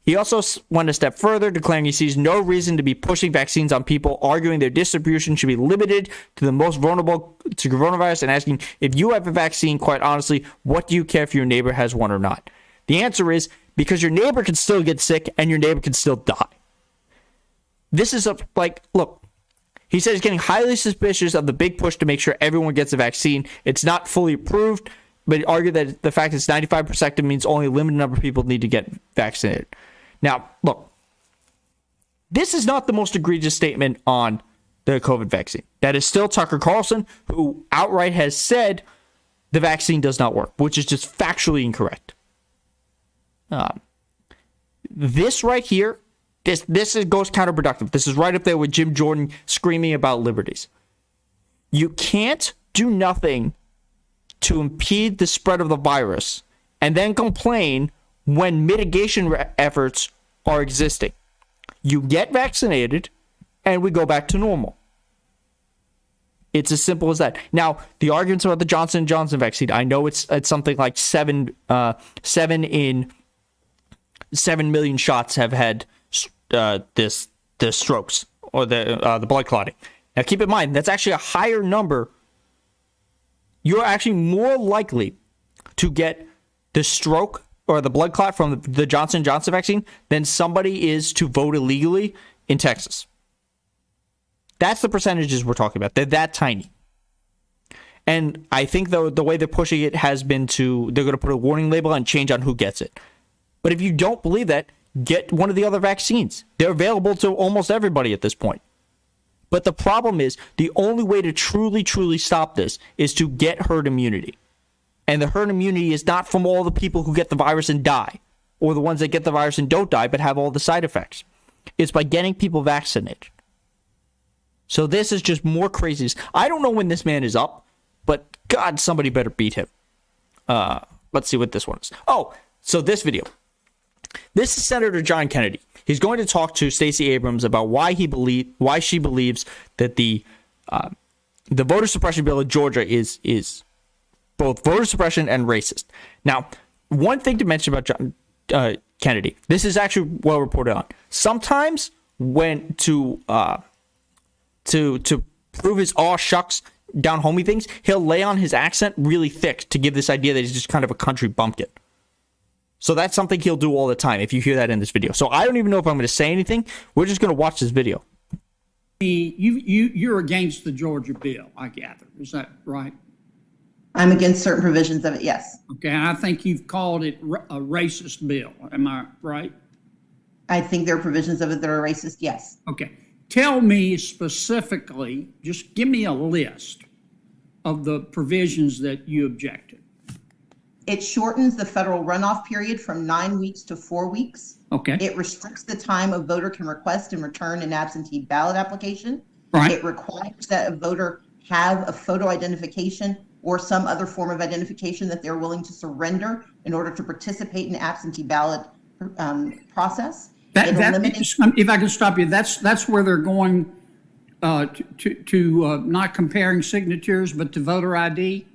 [SPEAKER 1] He also went a step further, declaring he sees no reason to be pushing vaccines on people, arguing their distribution should be limited to the most vulnerable to coronavirus, and asking, if you have a vaccine, quite honestly, what do you care if your neighbor has one or not? The answer is, because your neighbor can still get sick and your neighbor can still die. This is look, he said he's getting highly suspicious of the big push to make sure everyone gets a vaccine. It's not fully approved, but he argued that the fact it's 95% effective means only a limited number of people need to get vaccinated. Now, look, this is not the most egregious statement on the COVID vaccine. That is still Tucker Carlson, who outright has said the vaccine does not work, which is just factually incorrect. This right here, this goes counterproductive. This is right up there with Jim Jordan screaming about liberties. You can't do nothing to impede the spread of the virus and then complain when mitigation efforts are existing. You get vaccinated and we go back to normal. It's as simple as that. Now, the arguments about the Johnson & Johnson vaccine, I know it's something like 7 million shots have had the strokes or the blood clotting. Now, keep in mind, that's actually a higher number. You're actually more likely to get the stroke or the blood clot from the Johnson & Johnson vaccine than somebody is to vote illegally in Texas. That's the percentages we're talking about. They're that tiny. And I think the way they're pushing it has been they're going to put a warning label and change on who gets it. But if you don't believe that, get one of the other vaccines. They're available to almost everybody at this point. But the problem is, the only way to truly, truly stop this is to get herd immunity. And the herd immunity is not from all the people who get the virus and die, or the ones that get the virus and don't die but have all the side effects. It's by getting people vaccinated. So this is just more craziness. I don't know when this man is up, but God, somebody better beat him. Let's see what this one is. Oh, so this video. This is Senator John Kennedy. He's going to talk to Stacey Abrams about why she believes that the voter suppression bill in Georgia is both voter suppression and racist. Now, one thing to mention about John Kennedy, this is actually well reported on. Sometimes when to prove his aw shucks down homey things, he'll lay on his accent really thick to give this idea that he's just kind of a country bumpkin. So that's something he'll do all the time if you hear that in this video. So I don't even know if I'm going to say anything. We're just going to watch this video.
[SPEAKER 6] You're against the Georgia bill, I gather. Is that right?
[SPEAKER 7] I'm against certain provisions of it, yes.
[SPEAKER 6] Okay, and I think you've called it a racist bill. Am I right?
[SPEAKER 7] I think there are provisions of it that are racist, yes.
[SPEAKER 6] Okay. Tell me specifically, just give me a list of the provisions that you object to.
[SPEAKER 7] It shortens the federal runoff period from 9 weeks to 4 weeks.
[SPEAKER 6] Okay.
[SPEAKER 7] It restricts the time a voter can request and return an absentee ballot application.
[SPEAKER 6] Right.
[SPEAKER 7] It requires that a voter have a photo identification or some other form of identification that they're willing to surrender in order to participate in absentee ballot process.
[SPEAKER 6] If I can stop you, that's where they're going to not comparing signatures, but to voter ID?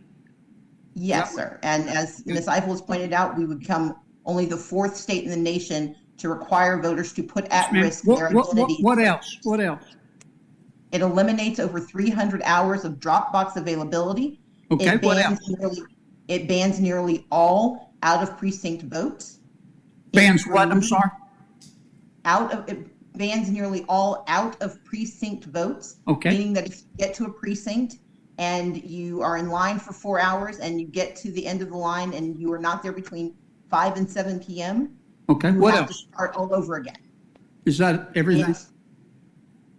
[SPEAKER 7] Yes, sir. And as Ms. Eiffel has pointed out, we would become only the 4th state in the nation to require voters to put at risk their identities.
[SPEAKER 6] What else? What else?
[SPEAKER 7] It eliminates over 300 hours of Dropbox availability.
[SPEAKER 6] Okay, what else?
[SPEAKER 7] It bans nearly all out-of-precinct votes.
[SPEAKER 6] Bans what? I'm sorry?
[SPEAKER 7] It bans nearly all out-of-precinct votes.
[SPEAKER 6] Okay.
[SPEAKER 7] Meaning that if you get to a precinct and you are in line for 4 hours and you get to the end of the line and you are not there between 5 and 7 p.m.,
[SPEAKER 6] okay,
[SPEAKER 7] you
[SPEAKER 6] what
[SPEAKER 7] have
[SPEAKER 6] else?
[SPEAKER 7] to start all over again.
[SPEAKER 6] Is that everything?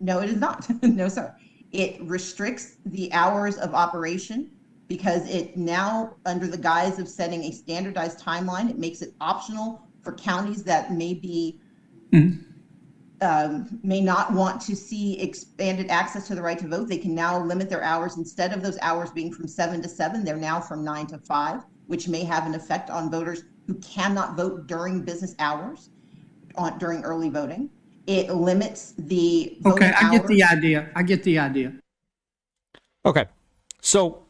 [SPEAKER 7] No, it is not. No, sir. It restricts the hours of operation because it now, under the guise of setting a standardized timeline, it makes it optional for counties that may be may not want to see expanded access to the right to vote, they can now limit their hours. Instead of those hours being from 7 to 7, they're now from 9 to 5, which may have an effect on voters who cannot vote during business hours during early voting. It limits the voting
[SPEAKER 6] Okay, I get
[SPEAKER 7] hours.
[SPEAKER 6] the idea. I get the idea.
[SPEAKER 1] Okay, so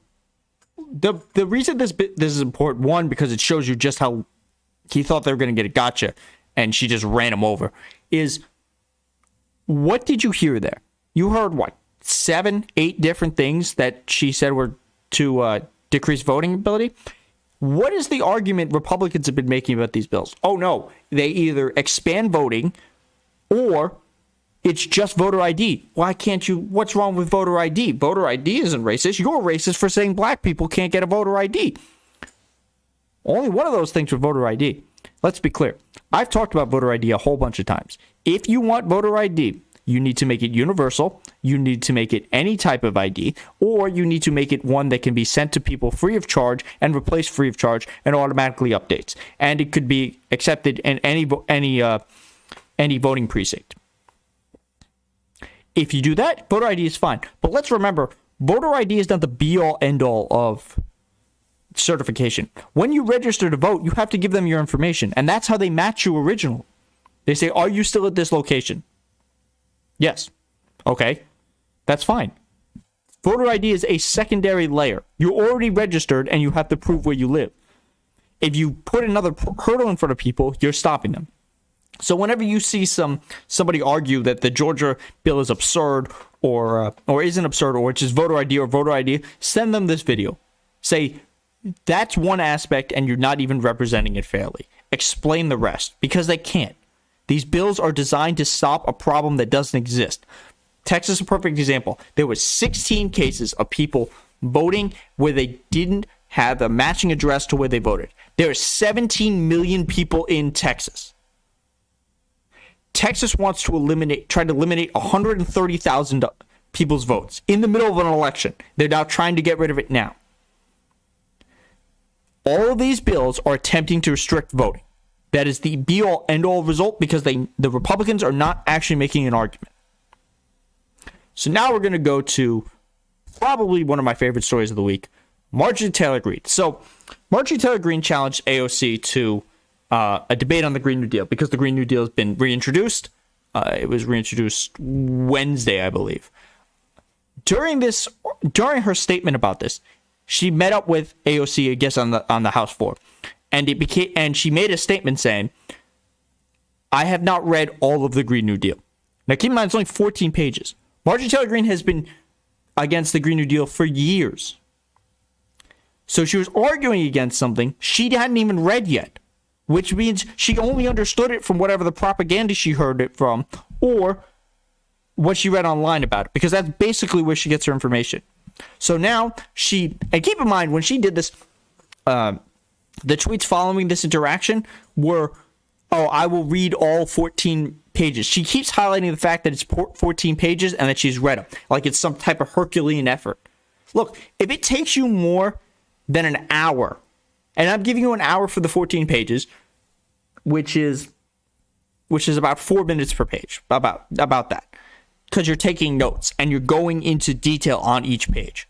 [SPEAKER 1] the reason this is important, one, because it shows you just how he thought they were going to get a gotcha, and she just ran him over, is what did you hear there? You heard what, 7, 8 different things that she said were to decrease voting ability? What is the argument Republicans have been making about these bills? Oh no, they either expand voting or it's just voter ID. Why can't you? What's wrong with voter ID? Voter ID isn't racist. You're racist for saying black people can't get a voter ID. Only one of those things with voter ID. Let's be clear. I've talked about voter ID a whole bunch of times. If you want voter ID, you need to make it universal, you need to make it any type of ID, or you need to make it one that can be sent to people free of charge and replaced free of charge and automatically updates. And it could be accepted in any voting precinct. If you do that, voter ID is fine. But let's remember, voter ID is not the be-all, end-all of certification. When you register to vote, you have to give them your information, and that's how they match you originally. They say, are you still at this location? Yes. Okay. That's fine. Voter ID is a secondary layer. You're already registered and you have to prove where you live. If you put another hurdle in front of people, you're stopping them. So whenever you see somebody argue that the Georgia bill is absurd or isn't absurd, or it's just voter ID, send them this video. Say, that's one aspect and you're not even representing it fairly. Explain the rest, because they can't. These bills are designed to stop a problem that doesn't exist. Texas is a perfect example. There were 16 cases of people voting where they didn't have a matching address to where they voted. There are 17 million people in Texas. Texas wants to try to eliminate 130,000 people's votes in the middle of an election. They're now trying to get rid of it now. All of these bills are attempting to restrict voting. That is the be-all, end-all result, because the Republicans are not actually making an argument. So now we're going to go to probably one of my favorite stories of the week, Marjorie Taylor Greene. So Marjorie Taylor Greene challenged AOC to a debate on the Green New Deal because the Green New Deal has been reintroduced. It was reintroduced Wednesday, I believe. During her statement about this, she met up with AOC, I guess, on the House floor. And she made a statement saying, I have not read all of the Green New Deal. Now, keep in mind, it's only 14 pages. Marjorie Taylor Greene has been against the Green New Deal for years. So she was arguing against something she hadn't even read yet, which means she only understood it from whatever the propaganda she heard it from or what she read online about it, because that's basically where she gets her information. So now and keep in mind, when she did this, the tweets following this interaction were, oh, I will read all 14 pages. She keeps highlighting the fact that it's 14 pages and that she's read them, like it's some type of Herculean effort. Look, if it takes you more than an hour, and I'm giving you an hour for the 14 pages, which is about 4 minutes per page, about that, because you're taking notes and you're going into detail on each page,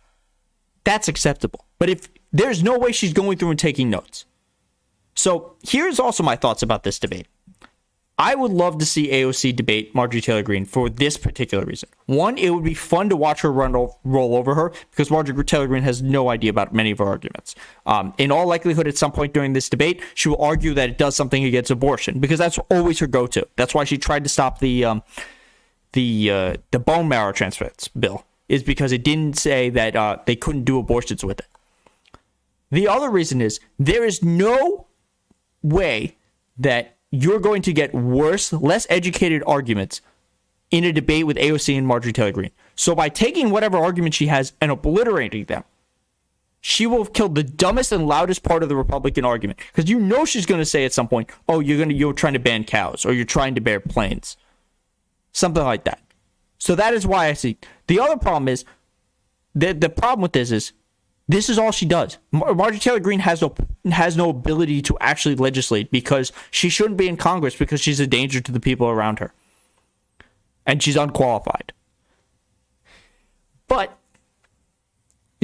[SPEAKER 1] that's acceptable. But if there's no way she's going through and taking notes. So here's also my thoughts about this debate. I would love to see AOC debate Marjorie Taylor Greene for this particular reason. One, it would be fun to watch her roll over her, because Marjorie Taylor Greene has no idea about many of her arguments. In all likelihood, at some point during this debate, she will argue that it does something against abortion, because that's always her go-to. That's why she tried to stop the bone marrow transplants bill, is because it didn't say that they couldn't do abortions with it. The other reason is there is no way that you're going to get worse, less educated arguments in a debate with AOC and Marjorie Taylor Greene. So by taking whatever argument she has and obliterating them, she will have killed the dumbest and loudest part of the Republican argument. Because you know she's going to say at some point, oh, you're trying to ban cows, or you're trying to ban planes. Something like that. So that is why I see. The other problem is, the problem with this is all she does. Marjorie Taylor Greene has no ability to actually legislate, because she shouldn't be in Congress, because she's a danger to the people around her. and she's unqualified. But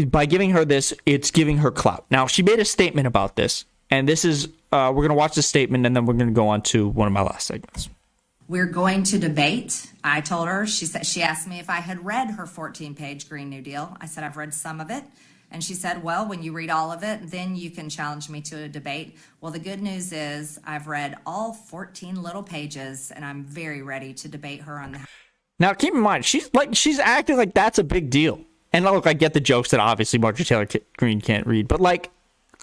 [SPEAKER 1] by giving her this, it's giving her clout. Now, she made a statement about this, and this is, we're going to watch the statement, and then we're going to go on to one of my last segments.
[SPEAKER 8] We're going to debate. I told her, she asked me if I had read her 14-page Green New Deal. I said, I've read some of it. And she said, well, when you read all of it, then you can challenge me to a debate. Well, the good news is I've read all 14 little pages, and I'm very ready to debate her on that.
[SPEAKER 1] Now, keep in mind, she's acting like that's a big deal. And look, I get the jokes that obviously Marjorie Taylor Greene can't read, but like,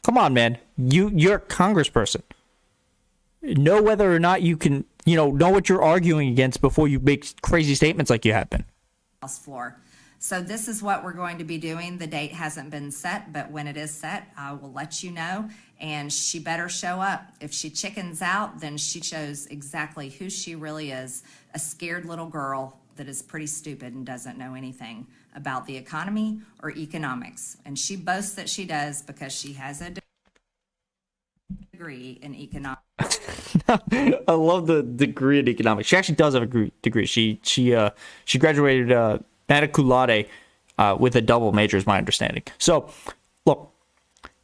[SPEAKER 1] come on, man, you're a congressperson. Know whether or not you can, know what you're arguing against before you make crazy statements like you have been.
[SPEAKER 8] House floor. So this is what we're going to be doing. The date hasn't been set, but when it is set, I will let you know. And she better show up. If she chickens out, then she shows exactly who she really is, a scared little girl that is pretty stupid and doesn't know anything about the economy or economics. And she boasts that she does because she has a degree in economics.
[SPEAKER 1] I love the degree in economics. She actually does have a degree. She graduated magna cum laude with a double major, is my understanding. So, look,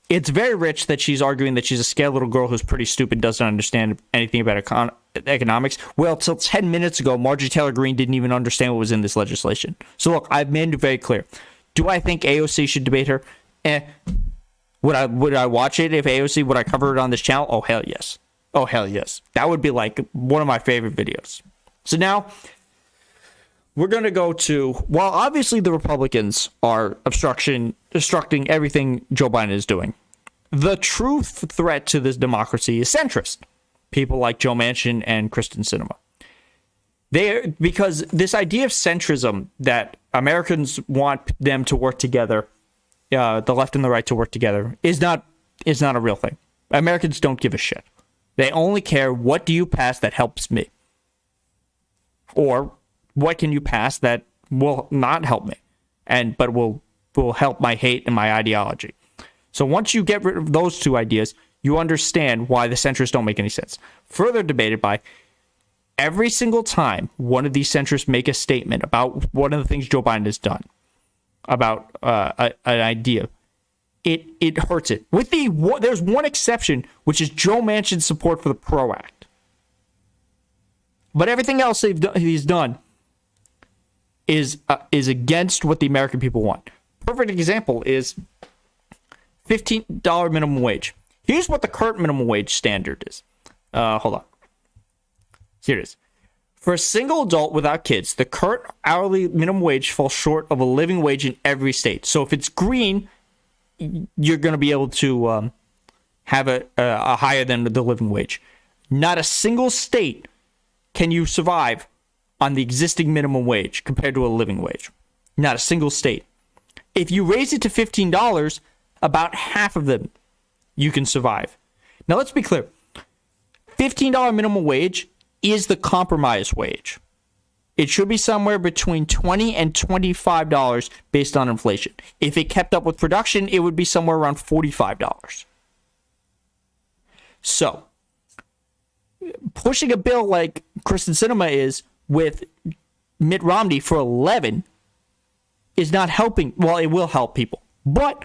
[SPEAKER 1] it's very rich that she's arguing that she's a scared little girl who's pretty stupid, doesn't understand anything about economics. Well, till 10 minutes ago, Marjorie Taylor Greene didn't even understand what was in this legislation. So, look, I've made it very clear. Do I think AOC should debate her? Would I watch it if AOC, would I cover it on this channel? Oh, hell yes. Oh, hell yes. That would be like one of my favorite videos. So now we're going to go to, while obviously the Republicans are obstructing everything Joe Biden is doing, the true threat to this democracy is centrist. People like Joe Manchin and Kristen Sinema. Because this idea of centrism, that Americans want them to work together, the left and the right to work together, is not a real thing. Americans don't give a shit. They only care, what do you pass that helps me? Or what can you pass that will not help me, but will help my hate and my ideology? So once you get rid of those two ideas, you understand why the centrists don't make any sense. Further debated by every single time one of these centrists make a statement about one of the things Joe Biden has done, about an idea, it hurts it. There's one exception, which is Joe Manchin's support for the PRO Act. But everything else he's done is against what the American people want. Perfect example is $15 minimum wage. Here's what the current minimum wage standard is. Hold on. Here it is. For a single adult without kids, the current hourly minimum wage falls short of a living wage in every state. So if it's green, you're going to be able to have a higher than the living wage. Not a single state can you survive on the existing minimum wage compared to a living wage. Not a single state. If you raise it to $15, about half of them you can survive. Now let's be clear. $15 minimum wage is the compromise wage. It should be somewhere between $20 and $25 based on inflation. If it kept up with production, it would be somewhere around $45. So, pushing a bill like Kristen Sinema is with Mitt Romney for 11 is not helping. Well, it will help people. But,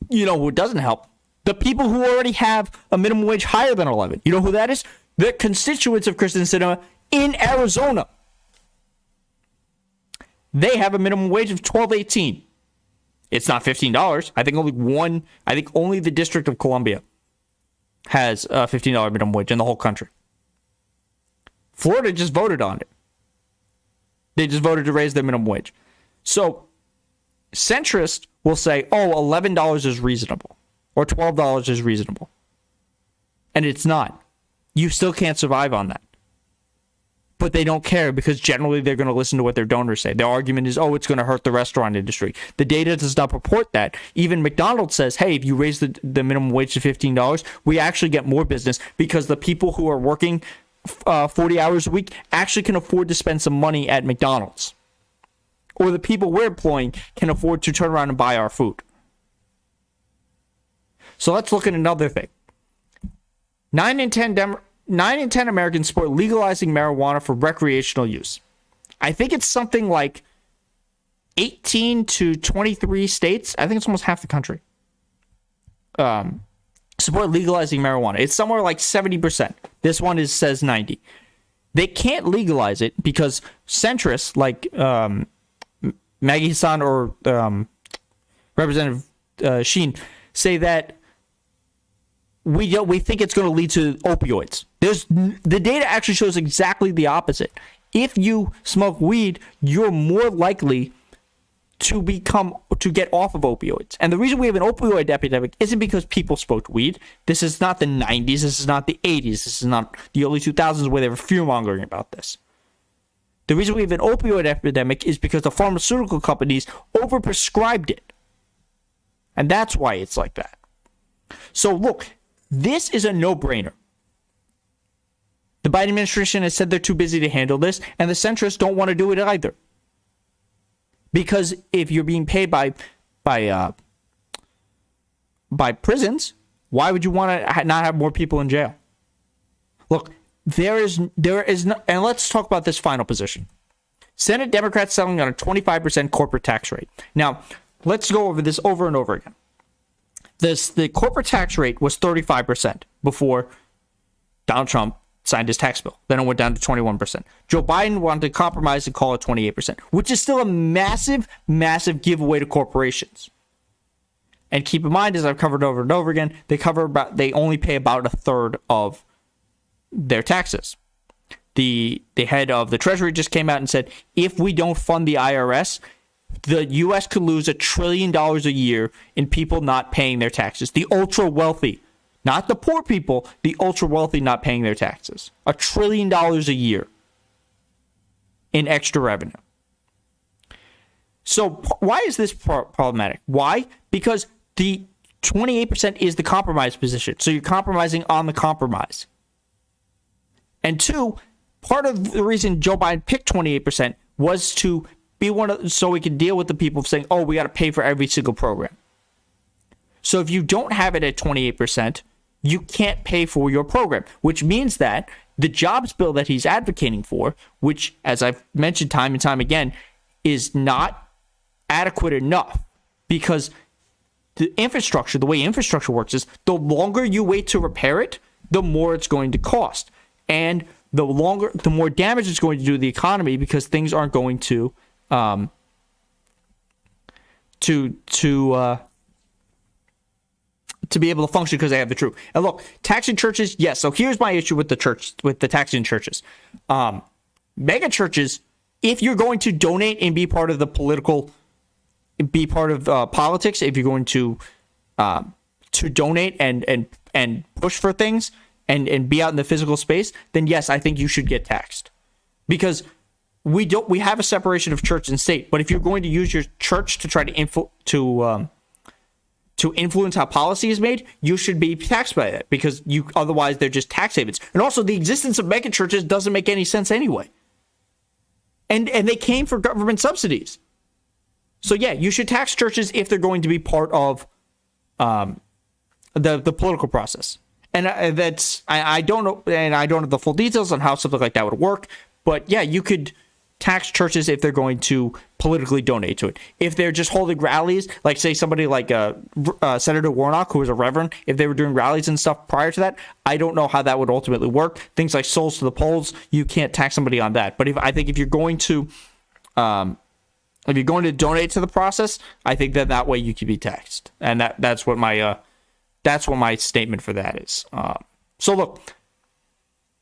[SPEAKER 1] you know who doesn't help? The people who already have a minimum wage higher than 11. You know who that is? The constituents of Kristen Sinema in Arizona. They have a minimum wage of $12.18. It's not $15. I think only the District of Columbia has a $15 minimum wage in the whole country. Florida just voted on it. They just voted to raise their minimum wage. So centrists will say, oh, $11 is reasonable or $12 is reasonable. And it's not. You still can't survive on that. But they don't care because generally they're going to listen to what their donors say. Their argument is, oh, it's going to hurt the restaurant industry. The data does not purport that. Even McDonald's says, hey, if you raise the minimum wage to $15, we actually get more business because the people who are working 40 hours a week actually can afford to spend some money at McDonald's. Or the people we're employing can afford to turn around and buy our food. So let's look at another thing. 9 in 10 Americans support legalizing marijuana for recreational use. I think it's something like 18 to 23 states. I think it's almost half the country. Support legalizing marijuana. It's somewhere like 70%. This one says 90. They can't legalize it because centrists like Maggie Hassan or Representative Sheen say that we think it's going to lead to opioids. The data actually shows exactly the opposite. If you smoke weed, you're more likely to get off of opioids. And the reason we have an opioid epidemic isn't because people smoked weed. This is not the 90s. This is not the 80s. This is not the early 2000s where they were fear-mongering about this. The reason we have an opioid epidemic is because the pharmaceutical companies overprescribed it. And that's why it's like that. So look, this is a no-brainer. The Biden administration has said they're too busy to handle this, and the centrists don't want to do it either. Because if you're being paid by prisons, why would you want to not have more people in jail? Look, there is no, and let's talk about this final position. Senate Democrats settling on a 25% corporate tax rate. Now, let's go over this over and over again. The corporate tax rate was 35% before Donald Trump signed his tax bill. Then it went down to 21%. Joe Biden wanted to compromise and call it 28%, which is still a massive, massive giveaway to corporations. And keep in mind, as I've covered over and over again, they only pay about a third of their taxes. The head of the Treasury just came out and said, if we don't fund the IRS, the U.S. could lose $1 trillion a year in people not paying their taxes. The ultra wealthy. Not the poor people, the ultra wealthy not paying their taxes. $1 trillion a year in extra revenue. So why is this problematic? Why? Because the 28% is the compromise position. So you're compromising on the compromise. And two, part of the reason Joe Biden picked 28% was to be so we could deal with the people saying, oh, we got to pay for every single program. So if you don't have it at 28%, you can't pay for your program, which means that the jobs bill that he's advocating for, which, as I've mentioned time and time again, is not adequate enough because the infrastructure, the way infrastructure works is the longer you wait to repair it, the more it's going to cost. And the more damage it's going to do to the economy because things aren't going to be able to function because they have the truth. And look, taxing churches, yes. So here's my issue with the taxing churches. Mega churches, if you're going to donate and be part of the politics, if you're going to donate and push for things and be out in the physical space, then yes, I think you should get taxed. Because we have a separation of church and state. But if you're going to use your church to try to influence how policy is made, you should be taxed by that because otherwise they're just tax havens. And also the existence of mega churches doesn't make any sense anyway. And they came for government subsidies. So yeah, you should tax churches if they're going to be part of the political process. And I don't know, and I don't have the full details on how something like that would work. But yeah, you could tax churches if they're going to politically donate to it. If they're just holding rallies, like say somebody like Senator Warnock, who was a reverend, if they were doing rallies and stuff prior to that, I don't know how that would ultimately work. Things like souls to the polls, you can't tax somebody on that. But I think if you're going to donate to the process, I think that way you could be taxed, and that's what my statement for that is. So look,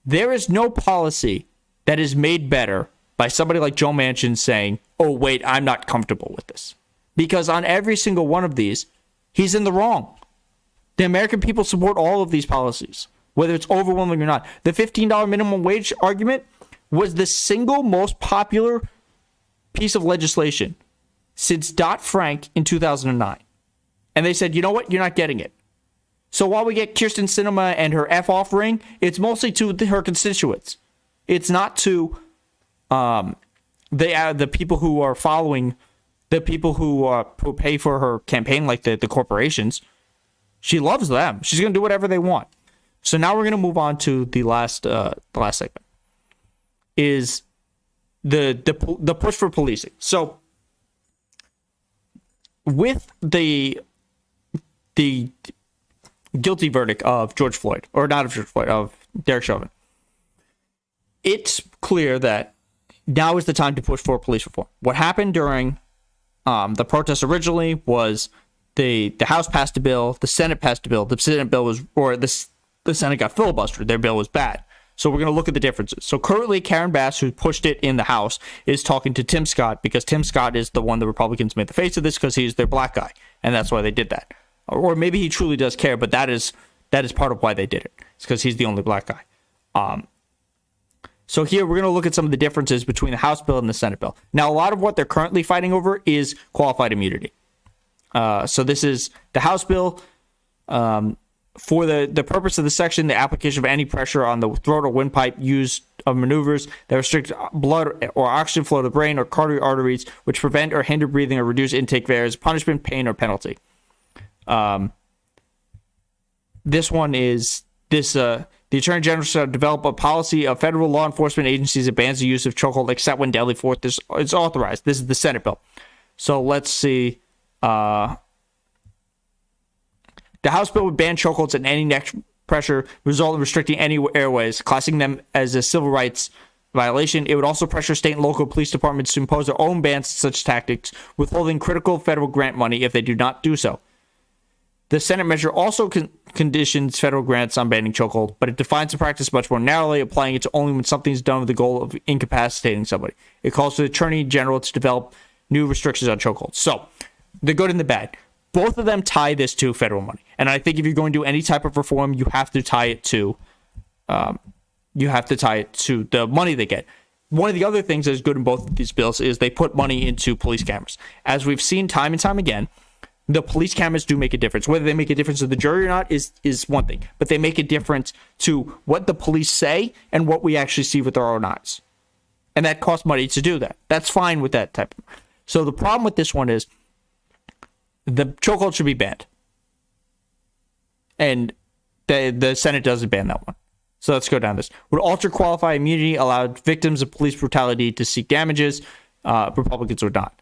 [SPEAKER 1] there is no policy that is made better by somebody like Joe Manchin saying, oh, wait, I'm not comfortable with this. Because on every single one of these, he's in the wrong. The American people support all of these policies, whether it's overwhelming or not. The $15 minimum wage argument was the single most popular piece of legislation since Dodd-Frank in 2009. And they said, you know what? You're not getting it. So while we get Kyrsten Sinema and her F-off ring, it's mostly to her constituents. It's not to the people who are following, the people who pay for her campaign, like the corporations. She loves them. She's going to do whatever they want. So now we're going to move on to the last segment. Is the push for policing. So with the guilty verdict of George Floyd, or not of George Floyd, of Derek Chauvin, it's clear that now is the time to push for police reform. What happened during the protests originally was the House passed a bill, the Senate passed a bill, the Senate bill was, or the Senate got filibustered, their bill was bad. So we're going to look at the differences. So currently, Karen Bass, who pushed it in the House, is talking to Tim Scott, because Tim Scott is the one the Republicans made the face of this, because he's their black guy, and that's why they did that. Or maybe he truly does care, but that is part of why they did it. It's because he's the only black guy. So here we're going to look at some of the differences between the House bill and the Senate bill. Now, a lot of what they're currently fighting over is qualified immunity. So this is the House bill. For the purpose of the section, the application of any pressure on the throat or windpipe used of maneuvers that restrict blood or oxygen flow to the brain or coronary arteries, which prevent or hinder breathing or reduce intake varies, punishment, pain, or penalty. This one is this. The Attorney General shall develop a policy of federal law enforcement agencies that bans the use of chokehold except when deadly force is authorized. This is the Senate bill. So let's see. The House bill would ban chokeholds and any neck pressure, result in restricting any airways, classing them as a civil rights violation. It would also pressure state and local police departments to impose their own bans to such tactics, withholding critical federal grant money if they do not do so. The Senate measure also conditions federal grants on banning chokehold, but it defines the practice much more narrowly, applying it to only when something is done with the goal of incapacitating somebody. It calls for the Attorney General to develop new restrictions on chokeholds. So, the good and the bad. Both of them tie this to federal money. And I think if you're going to do any type of reform, you have to tie it to the money they get. One of the other things that is good in both of these bills is they put money into police cameras. As we've seen time and time again, the police cameras do make a difference. Whether they make a difference to the jury or not is one thing, but they make a difference to what the police say and what we actually see with our own eyes. And that costs money to do that. That's fine with that type. So the problem with this one is the chokehold should be banned. And the Senate doesn't ban that one. So let's go down this. Would alter qualified immunity, allow victims of police brutality to seek damages. Republicans would not.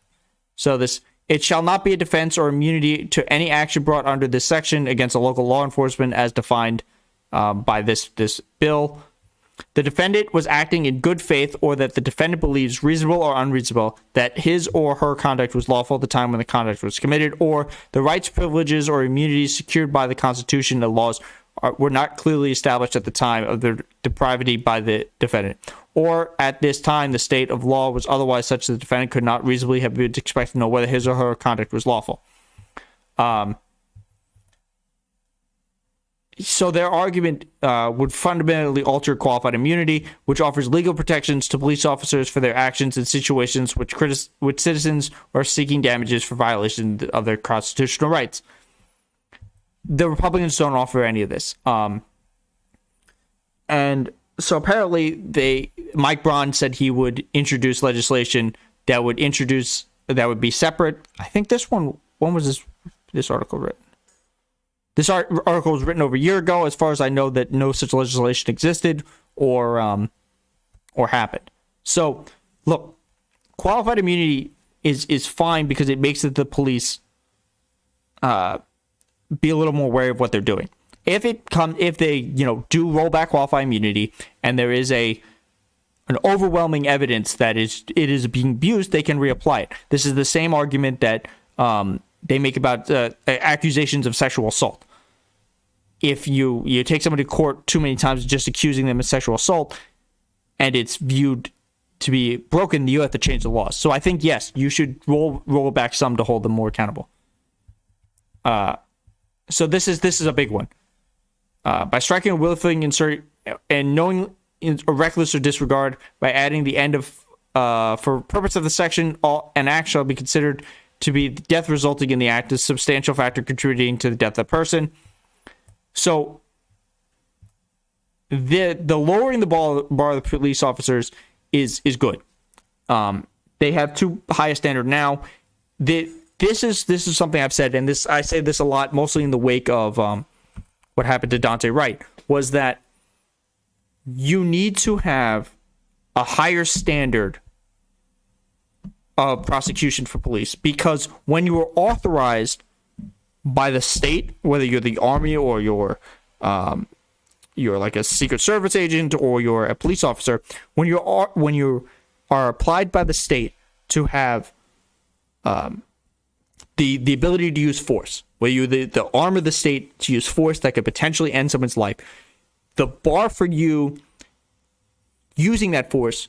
[SPEAKER 1] So this, it shall not be a defense or immunity to any action brought under this section against a local law enforcement as defined by this bill. The defendant was acting in good faith, or that the defendant believes, reasonable or unreasonable, that his or her conduct was lawful at the time when the conduct was committed, or the rights, privileges, or immunities secured by the Constitution and laws were not clearly established at the time of their depravity by the defendant, or at this time the state of law was otherwise such that the defendant could not reasonably have been expected to know whether his or her conduct was lawful. So their argument would fundamentally alter qualified immunity, which offers legal protections to police officers for their actions in situations which citizens are seeking damages for violation of their constitutional rights. The Republicans don't offer any of this. And so apparently Mike Braun said he would introduce legislation that would be separate. I think when was this article written? This article was written over a year ago. As far as I know, that no such legislation existed or happened. So, look, qualified immunity is fine because it makes the police be a little more wary of what they're doing. If they do roll back qualified immunity and there is an overwhelming evidence that it is being abused, they can reapply it. This is the same argument that they make about accusations of sexual assault. If you take somebody to court too many times just accusing them of sexual assault and it's viewed to be broken, you have to change the laws. So I think, yes, you should roll back some to hold them more accountable. So this is a big one. By striking a willfully insert and knowing or reckless or disregard, by adding the end of for purpose of the section, an act shall be considered to be death resulting in the act is substantial factor contributing to the death of the person. So the lowering the bar of the police officers is good. They have too high a standard now. This is something I've said, and I say this a lot, mostly in the wake of what happened to Daunte Wright, was that you need to have a higher standard of prosecution for police, because when you are authorized by the state, whether you're the army or you're like a Secret Service agent or you're a police officer, when you are applied by the state to have the ability to use force, where you're the arm of the state to use force that could potentially end someone's life, the bar for you using that force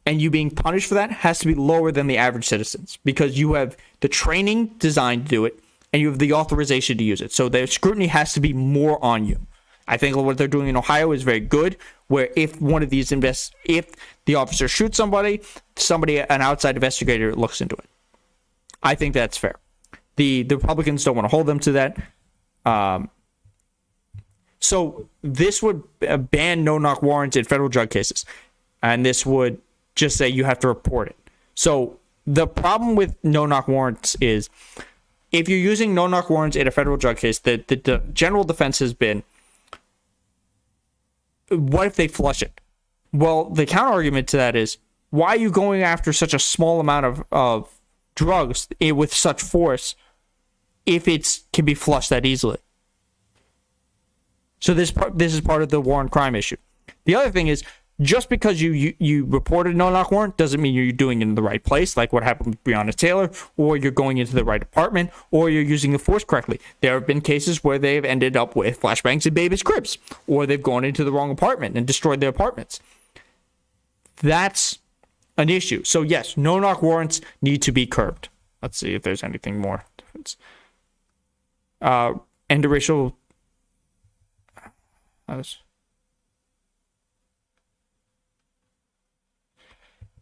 [SPEAKER 1] and you being punished for that has to be lower than the average citizens, because you have the training designed to do it and you have the authorization to use it. So the scrutiny has to be more on you. I think what they're doing in Ohio is very good, where if one of these if the officer shoots somebody, an outside investigator looks into it. I think that's fair. The Republicans don't want to hold them to that. So this would ban no-knock warrants in federal drug cases, and this would just say you have to report it. So the problem with no-knock warrants is, if you're using no-knock warrants in a federal drug case, the general defense has been, what if they flush it? Well, the counter argument to that is, why are you going after such a small amount of drugs with such force if it can be flushed that easily? So this is part of the war on crime issue. The other thing is, just because you reported a no-knock warrant doesn't mean you're doing it in the right place, like what happened with Breonna Taylor, or you're going into the right apartment, or you're using the force correctly. There have been cases where they've ended up with flashbangs in babies' cribs, or they've gone into the wrong apartment and destroyed their apartments. That's an issue. So yes, no-knock warrants need to be curbed. Let's see if there's anything more. End of racial...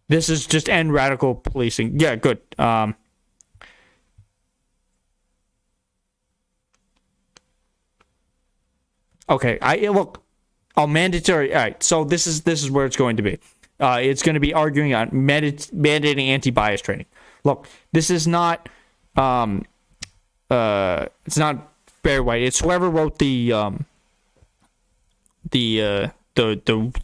[SPEAKER 1] This is just end radical policing. Yeah, good. Okay, mandatory. All right, so this is where it's going to be. It's going to be arguing on mandating anti-bias training. Look, this is not. It's not Barry White. It's whoever wrote the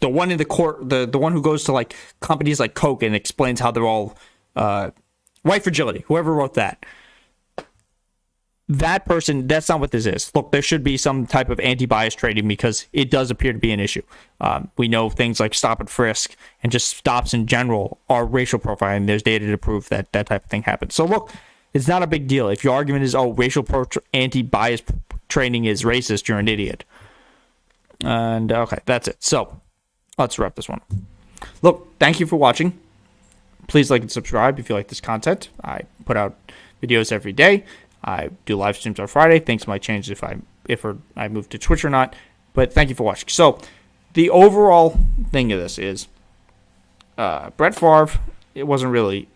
[SPEAKER 1] one in the court, the one who goes to like companies like Coke and explains how they're all white fragility. Whoever wrote that person, that's not what this is. Look, there should be some type of anti-bias training, because it does appear to be an issue. We know things like stop and frisk and just stops in general are racial profiling. There's data to prove that type of thing happens. So look, it's not a big deal. If your argument is, racial anti-bias training is racist, you're an idiot. And okay, that's it. So let's wrap this one. Look, thank you for watching. Please like and subscribe if you like this content. I put out videos every day. I do live streams on Friday. Things might change if I move to Twitch or not. But thank you for watching. So the overall thing of this is, Brett Favre, it wasn't really.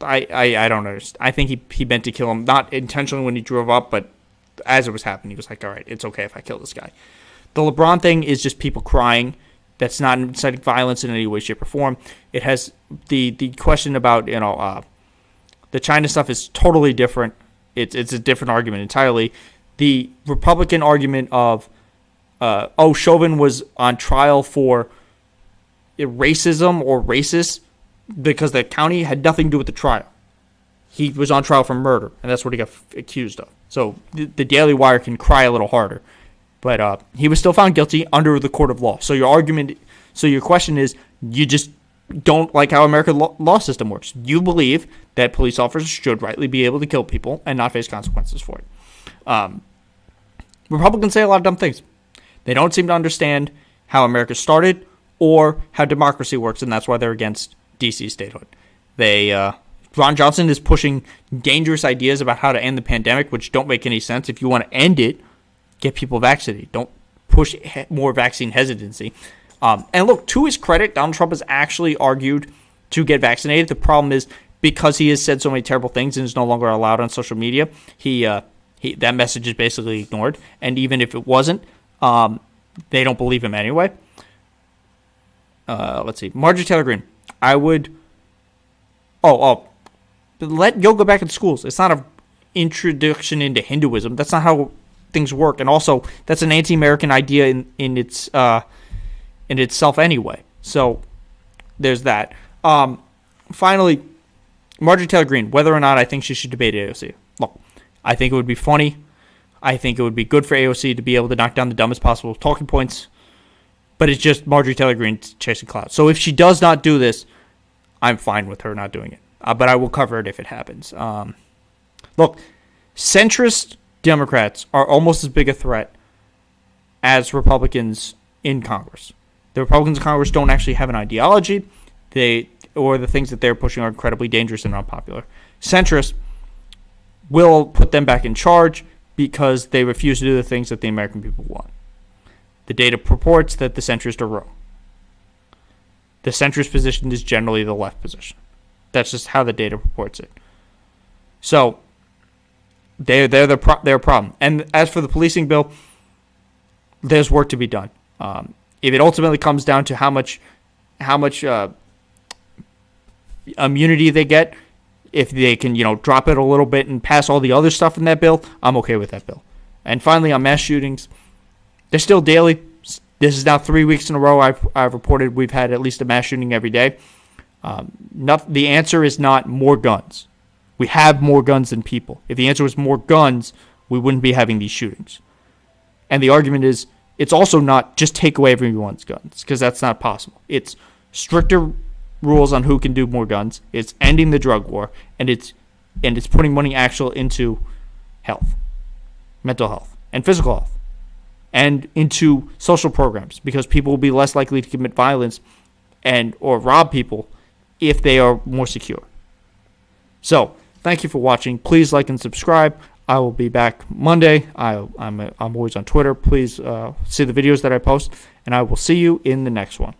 [SPEAKER 1] I don't understand. I think he meant to kill him, not intentionally when he drove up, but as it was happening, he was like, all right, it's okay if I kill this guy. The LeBron thing is just people crying. That's not inciting violence in any way, shape, or form. It has the question about, the China stuff is totally different. It's a different argument entirely. The Republican argument of, Chauvin was on trial for racism or racist because the county had nothing to do with the trial. He was on trial for murder, and that's what he got accused of. So the Daily Wire can cry a little harder. But he was still found guilty under the court of law. So your question is, you just don't like how American law system works. You believe that police officers should rightly be able to kill people and not face consequences for it. Republicans say a lot of dumb things. They don't seem to understand how America started or how democracy works, and that's why they're against D.C. statehood. Ron Johnson is pushing dangerous ideas about how to end the pandemic, which don't make any sense. If you want to end it, get people vaccinated. Don't push more vaccine hesitancy. And look, to his credit, Donald Trump has actually argued to get vaccinated. The problem is, because he has said so many terrible things and is no longer allowed on social media, that message is basically ignored. And even if it wasn't, they don't believe him anyway. Let's see. Marjorie Taylor Greene. I would... let yoga back in schools. It's not an introduction into Hinduism. That's not how things work, and also that's an anti-American idea in itself anyway. So there's that. finally, Marjorie Taylor Greene, whether or not I think she should debate AOC. Look, I think it would be funny. I think it would be good for AOC to be able to knock down the dumbest possible talking points. But it's just Marjorie Taylor Greene chasing clout. So if she does not do this, I'm fine with her not doing it. But I will cover it if it happens. Look, centrist Democrats are almost as big a threat as Republicans in Congress. The Republicans in Congress don't actually have an ideology. Or the things that they're pushing are incredibly dangerous and unpopular. Centrists will put them back in charge because they refuse to do the things that the American people want. The data purports that the centrists are wrong. The centrist position is generally the left position. That's just how the data purports it. So they're a problem. And as for the policing bill, there's work to be done. If it ultimately comes down to how much immunity they get, if they can drop it a little bit and pass all the other stuff in that bill, I'm okay with that bill. And finally, on mass shootings, they're still daily. This is now 3 weeks in a row I've reported we've had at least a mass shooting every day. The answer is not more guns. We have more guns than people. If the answer was more guns, we wouldn't be having these shootings. And the argument is it's also not just take away everyone's guns, because that's not possible. It's stricter rules on who can do more guns. It's ending the drug war, and it's putting money actual into health, mental health, and physical health, and into social programs, because people will be less likely to commit violence or rob people if they are more secure. So, thank you for watching. Please like and subscribe. I will be back Monday. I'm always on Twitter. Please see the videos that I post, and I will see you in the next one.